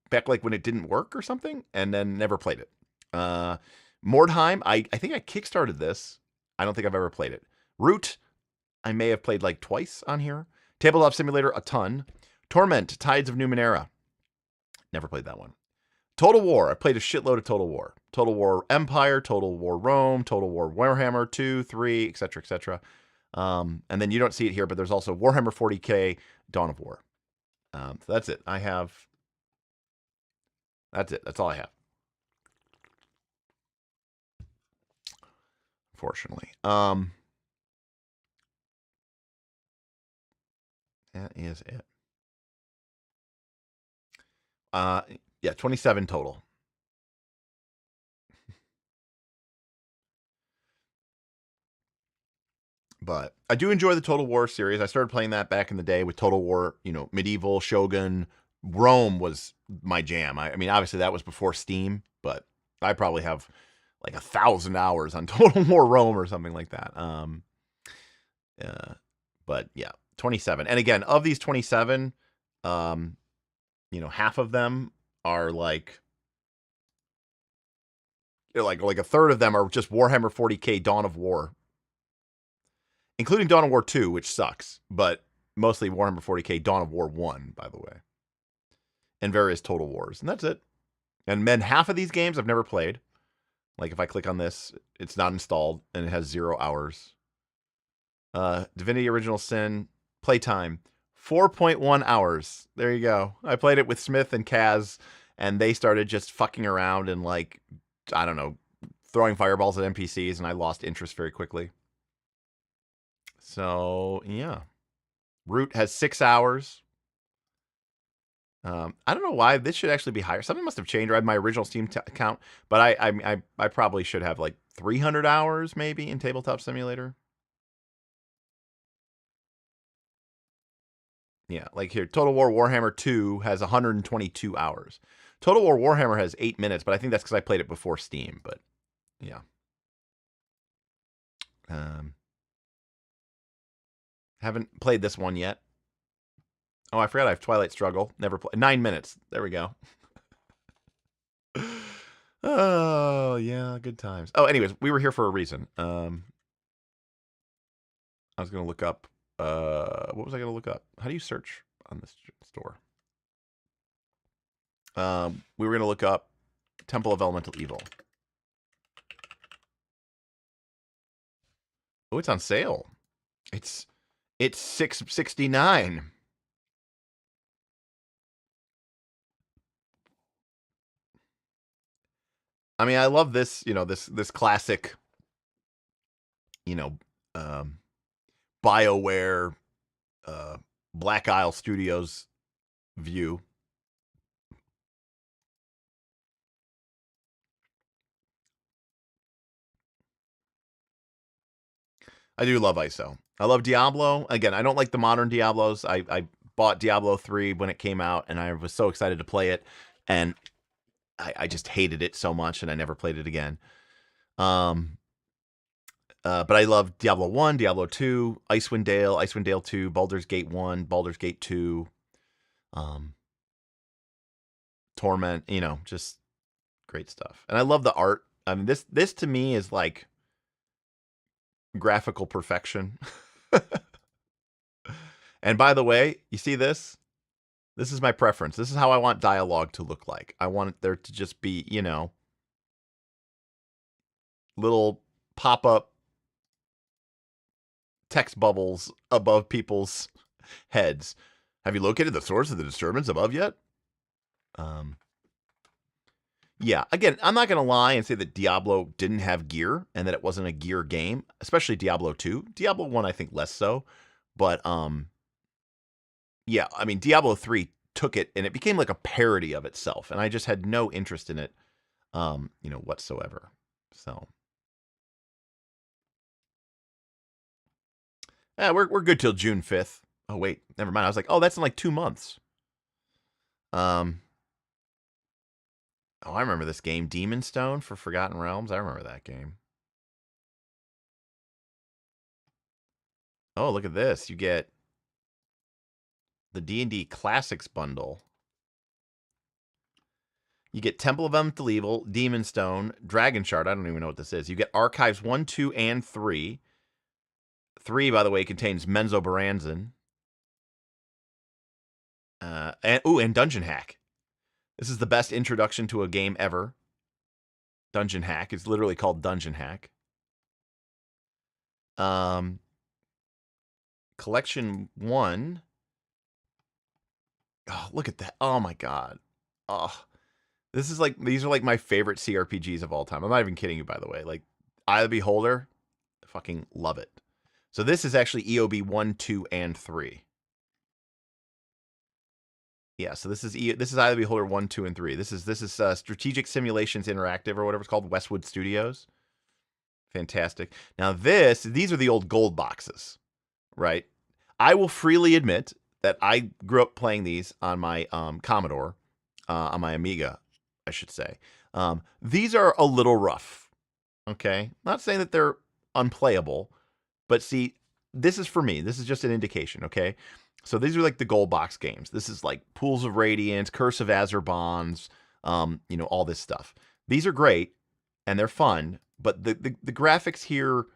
Speaker 1: back like when it didn't work or something, and then never played it. Mordheim, I think I kickstarted this. I don't think I've ever played it. Root, I may have played like twice on here. Tabletop Simulator, a ton. Torment, Tides of Numenera. Never played that one. Total War, I played a shitload of Total War. Total War Empire, Total War Rome, Total War Warhammer 2, 3, etc., etc. And then you don't see it here, but there's also Warhammer 40k, Dawn of War. So that's it. That's it. That's all I have. Fortunately. That is it. Yeah, 27 total. But I do enjoy the Total War series. I started playing that back in the day with Total War, medieval, Shogun. Rome was my jam. I mean, obviously that was before Steam, but I probably have like 1,000 hours on Total War Rome or something like that. But yeah, 27. And again, of these 27, half of them are like a third of them are just Warhammer 40K Dawn of War, including Dawn of War 2, which sucks, but mostly Warhammer 40K Dawn of War 1, by the way, and various Total Wars, and that's it. And then half of these games I've never played. Like if I click on this, it's not installed and it has 0 hours. Divinity Original Sin playtime 4.1 hours. There you go. I played it with Smith and Kaz, and they started just fucking around and like, I don't know, throwing fireballs at NPCs, and I lost interest very quickly. So yeah, Root has 6 hours. I don't know why this should actually be higher. Something must have changed. I had my original Steam account, but I probably should have like 300 hours maybe in Tabletop Simulator. Yeah, like here, Total War Warhammer 2 has 122 hours. Total War Warhammer has 8 minutes, but I think that's because I played it before Steam. But yeah, haven't played this one yet. Oh, I forgot I have Twilight Struggle. Never played. 9 minutes. There we go. Oh yeah, good times. Oh, anyways, we were here for a reason. I was gonna look up. What was I gonna look up? How do you search on this store? We were gonna look up Temple of Elemental Evil. Oh, it's on sale. It's $6.69. I mean, I love this. This classic. BioWare, Black Isle Studios view. I do love ISO. I love Diablo. Again, I don't like the modern Diablos. I bought Diablo 3 when it came out, and I was so excited to play it, and I just hated it so much, and I never played it again. But I love Diablo 1, Diablo 2, Icewind Dale 2, Baldur's Gate 1, Baldur's Gate 2, Torment, just great stuff. And I love the art. I mean, this to me is like graphical perfection. And by the way, you see this? This is my preference. This is how I want dialogue to look like. I want there to just be, little pop-up text bubbles above people's heads. Have you located the source of the disturbance above yet? Yeah, again, I'm not going to lie and say that Diablo didn't have gear and that it wasn't a gear game, especially Diablo 2. Diablo 1, I think less so. But, yeah, I mean, Diablo 3 took it and it became like a parody of itself. And I just had no interest in it, whatsoever. So, yeah, we're good till June 5th. Oh, wait, never mind. I was like, oh, that's in like 2 months. Oh, I remember this game, Demon Stone for Forgotten Realms. I remember that game. Oh, look at this. You get the D&D Classics bundle. You get Temple of Elemental Evil, Demon Stone, Dragon Shard. I don't even know what this is. You get Archives 1, 2, and 3. 3, by the way, contains Menzoberranzan. And Dungeon Hack. This is the best introduction to a game ever. Dungeon Hack. It's literally called Dungeon Hack. Collection 1. Oh, look at that. Oh my god. Oh. These are like my favorite CRPGs of all time. I'm not even kidding you, by the way. Like, Eye of the Beholder, I fucking love it. So this is actually EOB 1, 2, and 3. Yeah, so this is Eye of the Beholder 1, 2, and 3. This is Strategic Simulations Interactive, or whatever it's called, Westwood Studios. Fantastic. Now these are the old gold boxes, right? I will freely admit that I grew up playing these on my Commodore, on my Amiga, I should say. These are a little rough. Okay, not saying that they're unplayable, but see, this is for me. This is just an indication. Okay, so these are like the gold box games. This is like Pools of Radiance, Curse of Azure Bonds, all this stuff. These are great and they're fun, but the graphics here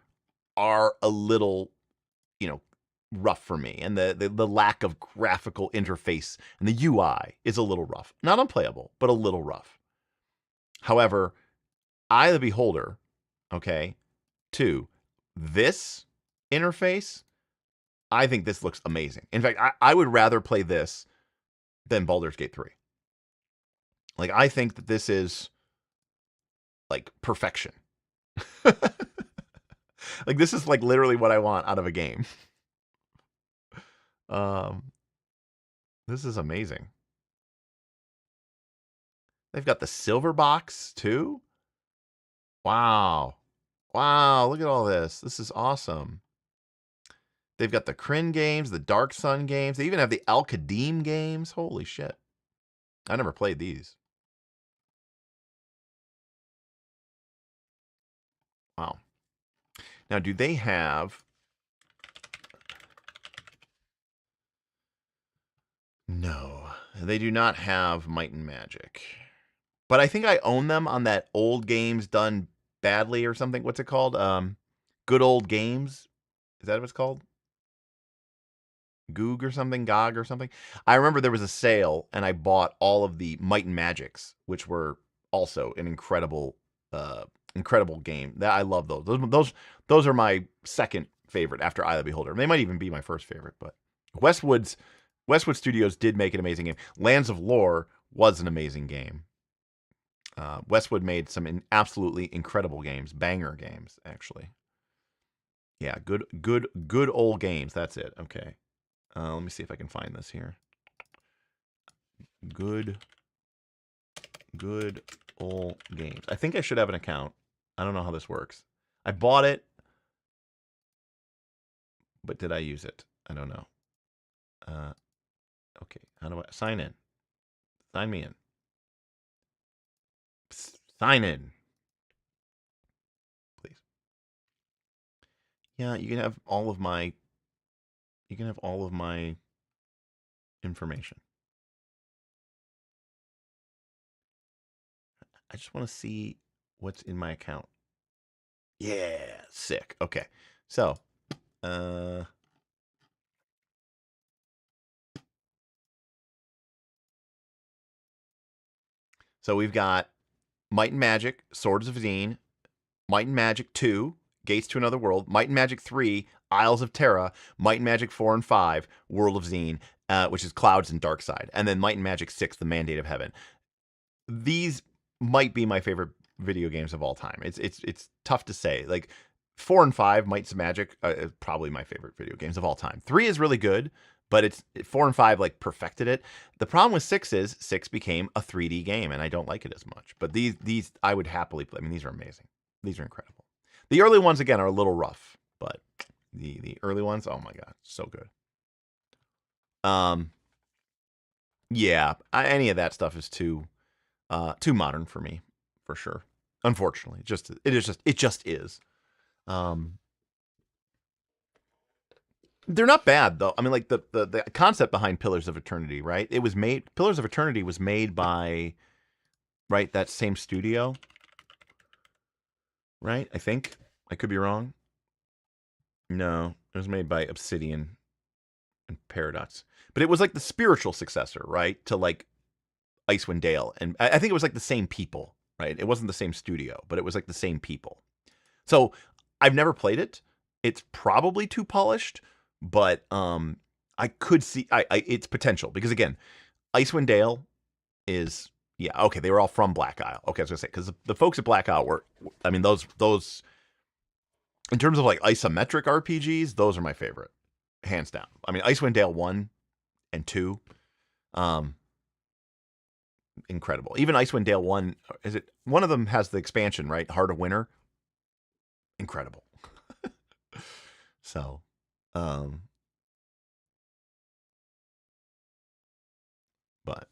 Speaker 1: are a little, rough for me, and the lack of graphical interface and the UI is a little rough. Not unplayable, but a little rough. However, Eye of the Beholder, okay, 2, this interface, I think this looks amazing. In fact, I would rather play this than Baldur's Gate 3. Like, I think that this is like perfection. Like, this is like literally what I want out of a game. This is amazing. They've got the silver box too. Wow. Wow, look at all this. This is awesome. They've got the Kryn games, the Dark Sun games. They even have the Al Qadim games. Holy shit. I never played these. Wow. Now, do they have... No, they do not have Might and Magic. But I think I own them on that Old Games Done Badly or something. What's it called? Good Old Games. Is that what it's called? Goog or something? GOG or something? I remember there was a sale, and I bought all of the Might and Magics, which were also an incredible game. That I love those. Those are my second favorite after Eye of the Beholder. They might even be my first favorite, but Westwood Studios did make an amazing game. Lands of Lore was an amazing game. Westwood made some absolutely incredible games, banger games, actually. Yeah, good old games. That's it. Okay. Let me see if I can find this here. Good old games. I think I should have an account. I don't know how this works. I bought it, but did I use it? I don't know. Okay, how do I sign in? Sign me in. Sign in, please. Yeah, you can have all of my information. I just want to see what's in my account. Yeah, sick. Okay. So, we've got Might and Magic, Swords of Zine, Might and Magic 2, Gates to Another World, Might and Magic 3, Isles of Terra, Might and Magic 4 and 5, World of Zine, which is Clouds and Dark Side, and then Might and Magic 6, The Mandate of Heaven. These might be my favorite video games of all time. It's tough to say. Like 4 and 5, Might and Magic, is probably my favorite video games of all time. 3 is really good, but it's 4 and 5 like perfected it. The problem with 6 is 6 became a 3D game, and I don't like it as much. But these I would happily play. I mean, these are amazing. These are incredible. The early ones again are a little rough, but the early ones, oh my god, so good. Yeah, any of that stuff is too modern for me, for sure. Unfortunately, it just is. They're not bad though. I mean, like the concept behind Pillars of Eternity, right? Pillars of Eternity was made by, right, that same studio, right? I think I could be wrong. No, it was made by Obsidian and Paradox, but it was like the spiritual successor, right, to like Icewind Dale, and I think it was like the same people, right? It wasn't the same studio, but it was like the same people. So I've never played it. It's probably too polished, but I could see its potential, because again, Icewind Dale is, yeah, okay, they were all from Black Isle. Okay, I was gonna say, because the folks at Black Isle were, I mean, those in terms of like isometric RPGs, those are my favorite, hands down. I mean, Icewind Dale 1 and 2, incredible. Even Icewind Dale 1, is it one of them has the expansion, right? Heart of Winter. incredible. So, um, but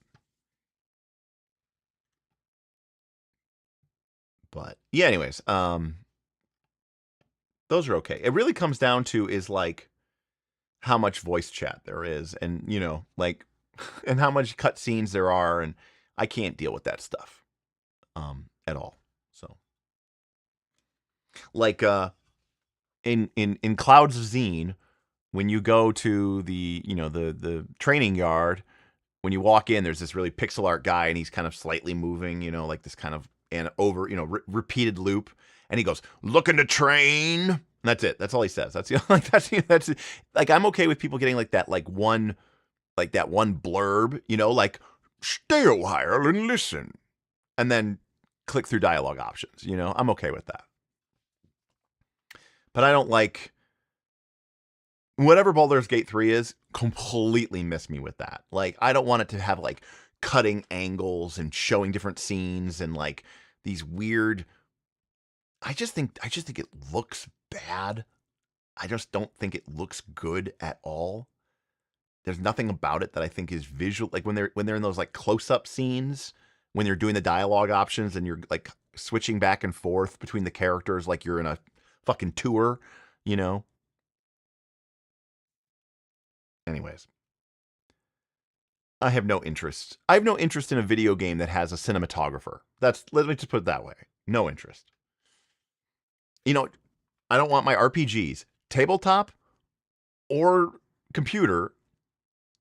Speaker 1: yeah. Anyways, those are okay. It really comes down to is like how much voice chat there is, and like, and how much cutscenes there are, and I can't deal with that stuff, at all. So, like, in Clouds of Zine, when you go to the the training yard, when you walk in, there's this really pixel art guy, and he's kind of slightly moving, like this kind of and over, repeated loop, and he goes, "Looking to train." And that's it. That's all he says. That's like that's like I'm okay with people getting like that, like that one blurb, like stay a while and listen, and then click through dialogue options. I'm okay with that, but I don't like whatever Baldur's Gate 3 is, completely miss me with that. Like, I don't want it to have like cutting angles and showing different scenes and like these weird. I just think it looks bad. I just don't think it looks good at all. There's nothing about it that I think is visual. Like when they're in those like close-up scenes, when you're doing the dialogue options and you're like switching back and forth between the characters like you're in a fucking tour, you know. Anyways, I have no interest. I have no interest in a video game that has a cinematographer. Let me just put it that way. No interest. You know, I don't want my RPGs, tabletop or computer,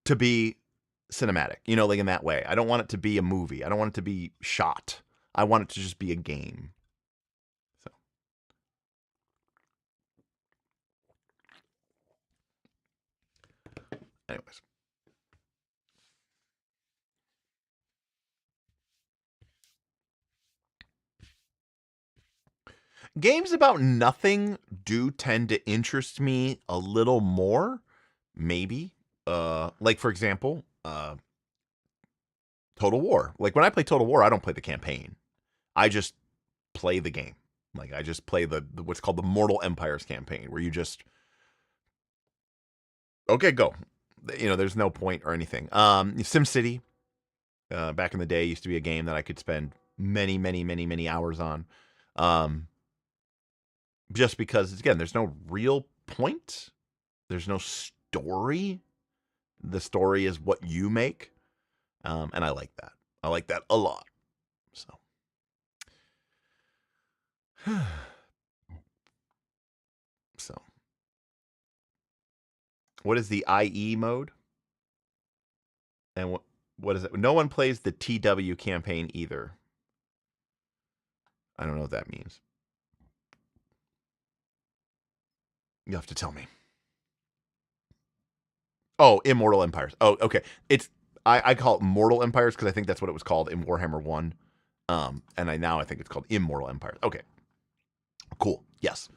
Speaker 1: to be cinematic. Like in that way. I don't want it to be a movie. I don't want it to be shot. I want it to just be a game. So, anyways. Games about nothing do tend to interest me a little more, maybe. Like for example, Total War. Like when I play Total War, I don't play the campaign. I just play the game. Like I just play the what's called the Mortal Empires campaign, where you just okay, go. There's no point or anything. SimCity, back in the day, used to be a game that I could spend many, many, many, many hours on. Um, just because, again, there's no real point. There's no story. The story is what you make, and I like that. I like that a lot. So, so what is the IE mode? And what is it? No one plays the TW campaign either. I don't know what that means. You have to tell me. Oh, Immortal Empires. Oh, okay. I call it Mortal Empires because I think that's what it was called in Warhammer 1. And I think it's called Immortal Empires. Okay. Cool. Yes.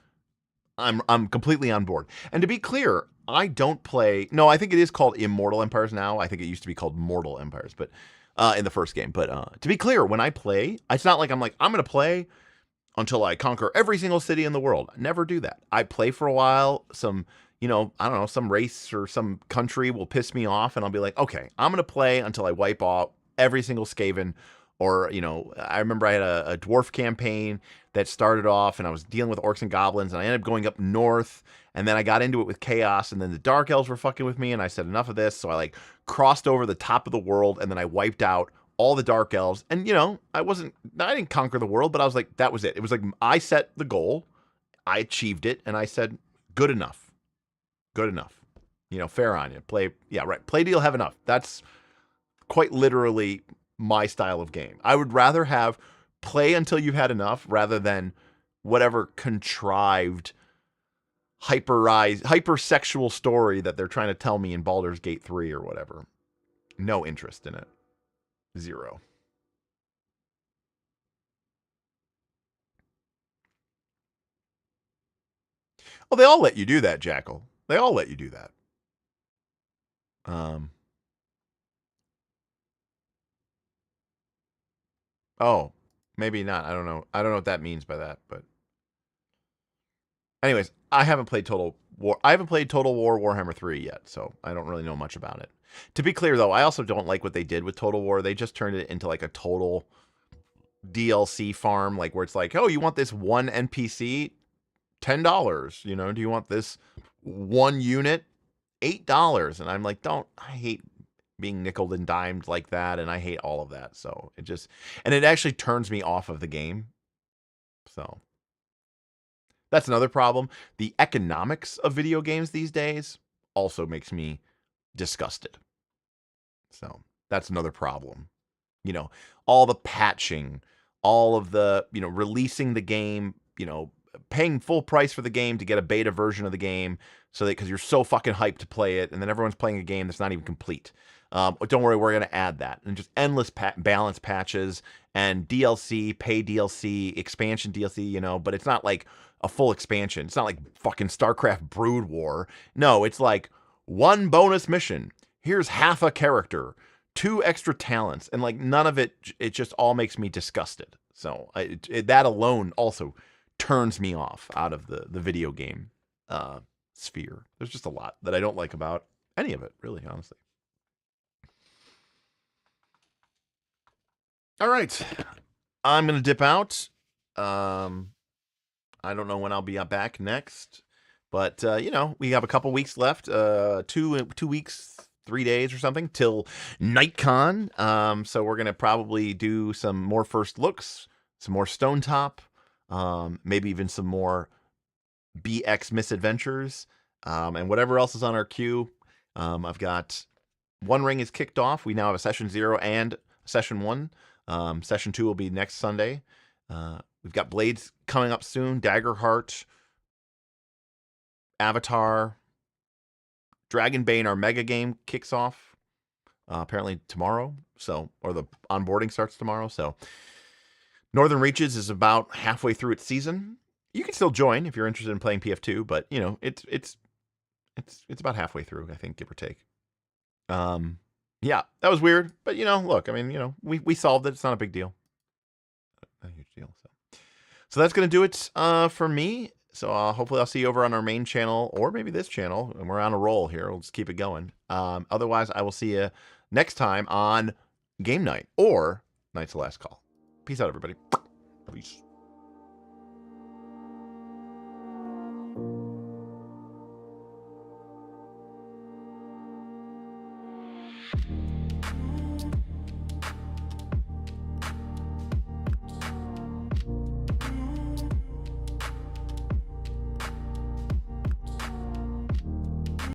Speaker 1: I'm completely on board. And to be clear, I don't play. No, I think it is called Immortal Empires now. I think it used to be called Mortal Empires, but in the first game. But to be clear, when I play, it's not like I'm going to play until I conquer every single city in the world. I never do that. I play for a while. I don't know, some race or some country will piss me off, and I'll be like, okay, I'm going to play until I wipe off every single Skaven. Or, I remember I had a dwarf campaign that started off, and I was dealing with orcs and goblins, and I ended up going up north, and then I got into it with chaos, and then the dark elves were fucking with me, and I said, enough of this. So I like crossed over the top of the world, and then I wiped out all the dark elves. And I didn't conquer the world, but I was like, that was it. It was like I set the goal, I achieved it, and I said, good enough. Good enough. Fair on you. Play, yeah, right. Play deal, have enough. That's quite literally my style of game. I would rather have play until you've had enough rather than whatever contrived hypersexual story that they're trying to tell me in Baldur's Gate 3 or whatever. No interest in it. Zero. Well, they all let you do that, Jackal. They all let you do that. Um. Oh, maybe not. I don't know. I don't know what that means by that, but Anyways, I haven't played Total War. I haven't played Total War Warhammer 3 yet, so I don't really know much about it. To be clear, though, I also don't like what they did with Total War. They just turned it into like a total DLC farm, like where it's like, oh, you want this one NPC, $10. You know, do you want this one unit, $8? And I'm like, don't. I hate being nickeled and dimed like that, and I hate all of that. So it just, and it actually turns me off of the game. So that's another problem. The economics of video games these days also makes me disgusted. So that's another problem. You know, all the patching, all of the, releasing the game, paying full price for the game to get a beta version of the game so that because you're so fucking hyped to play it, and then everyone's playing a game that's not even complete. Don't worry, we're going to add that. And just endless balance patches and DLC, pay DLC, expansion DLC, but it's not like a full expansion. It's not like fucking StarCraft Brood War. No, it's like one bonus mission. Here's half a character, 2 extra talents, and like none of it just all makes me disgusted. So that alone also turns me off out of the video game sphere. There's just a lot that I don't like about any of it, really, honestly. All right, I'm gonna dip out. I don't know when I'll be back next, but we have a couple weeks left. 2 weeks, 3 days or something till NightCon. So we're gonna probably do some more first looks, some more Stone Top, maybe even some more BX Misadventures, and whatever else is on our queue. I've got One Ring is kicked off. We now have a Session 0 and Session 1. Session 2 will be next Sunday. We've got Blades coming up soon. Daggerheart, Avatar, Dragonbane, our mega game, kicks off apparently tomorrow. So, or the onboarding starts tomorrow. So, Northern Reaches is about halfway through its season. You can still join if you're interested in playing PF2, but it's about halfway through, I think, give or take. Yeah, that was weird, but look, I mean, we solved it. It's not a big deal. A huge deal. So that's gonna do it for me. So hopefully I'll see you over on our main channel or maybe this channel, and we're on a roll here. We'll just keep it going. Otherwise, I will see you next time on Game Night or Night's the Last Call. Peace out, everybody. Peace.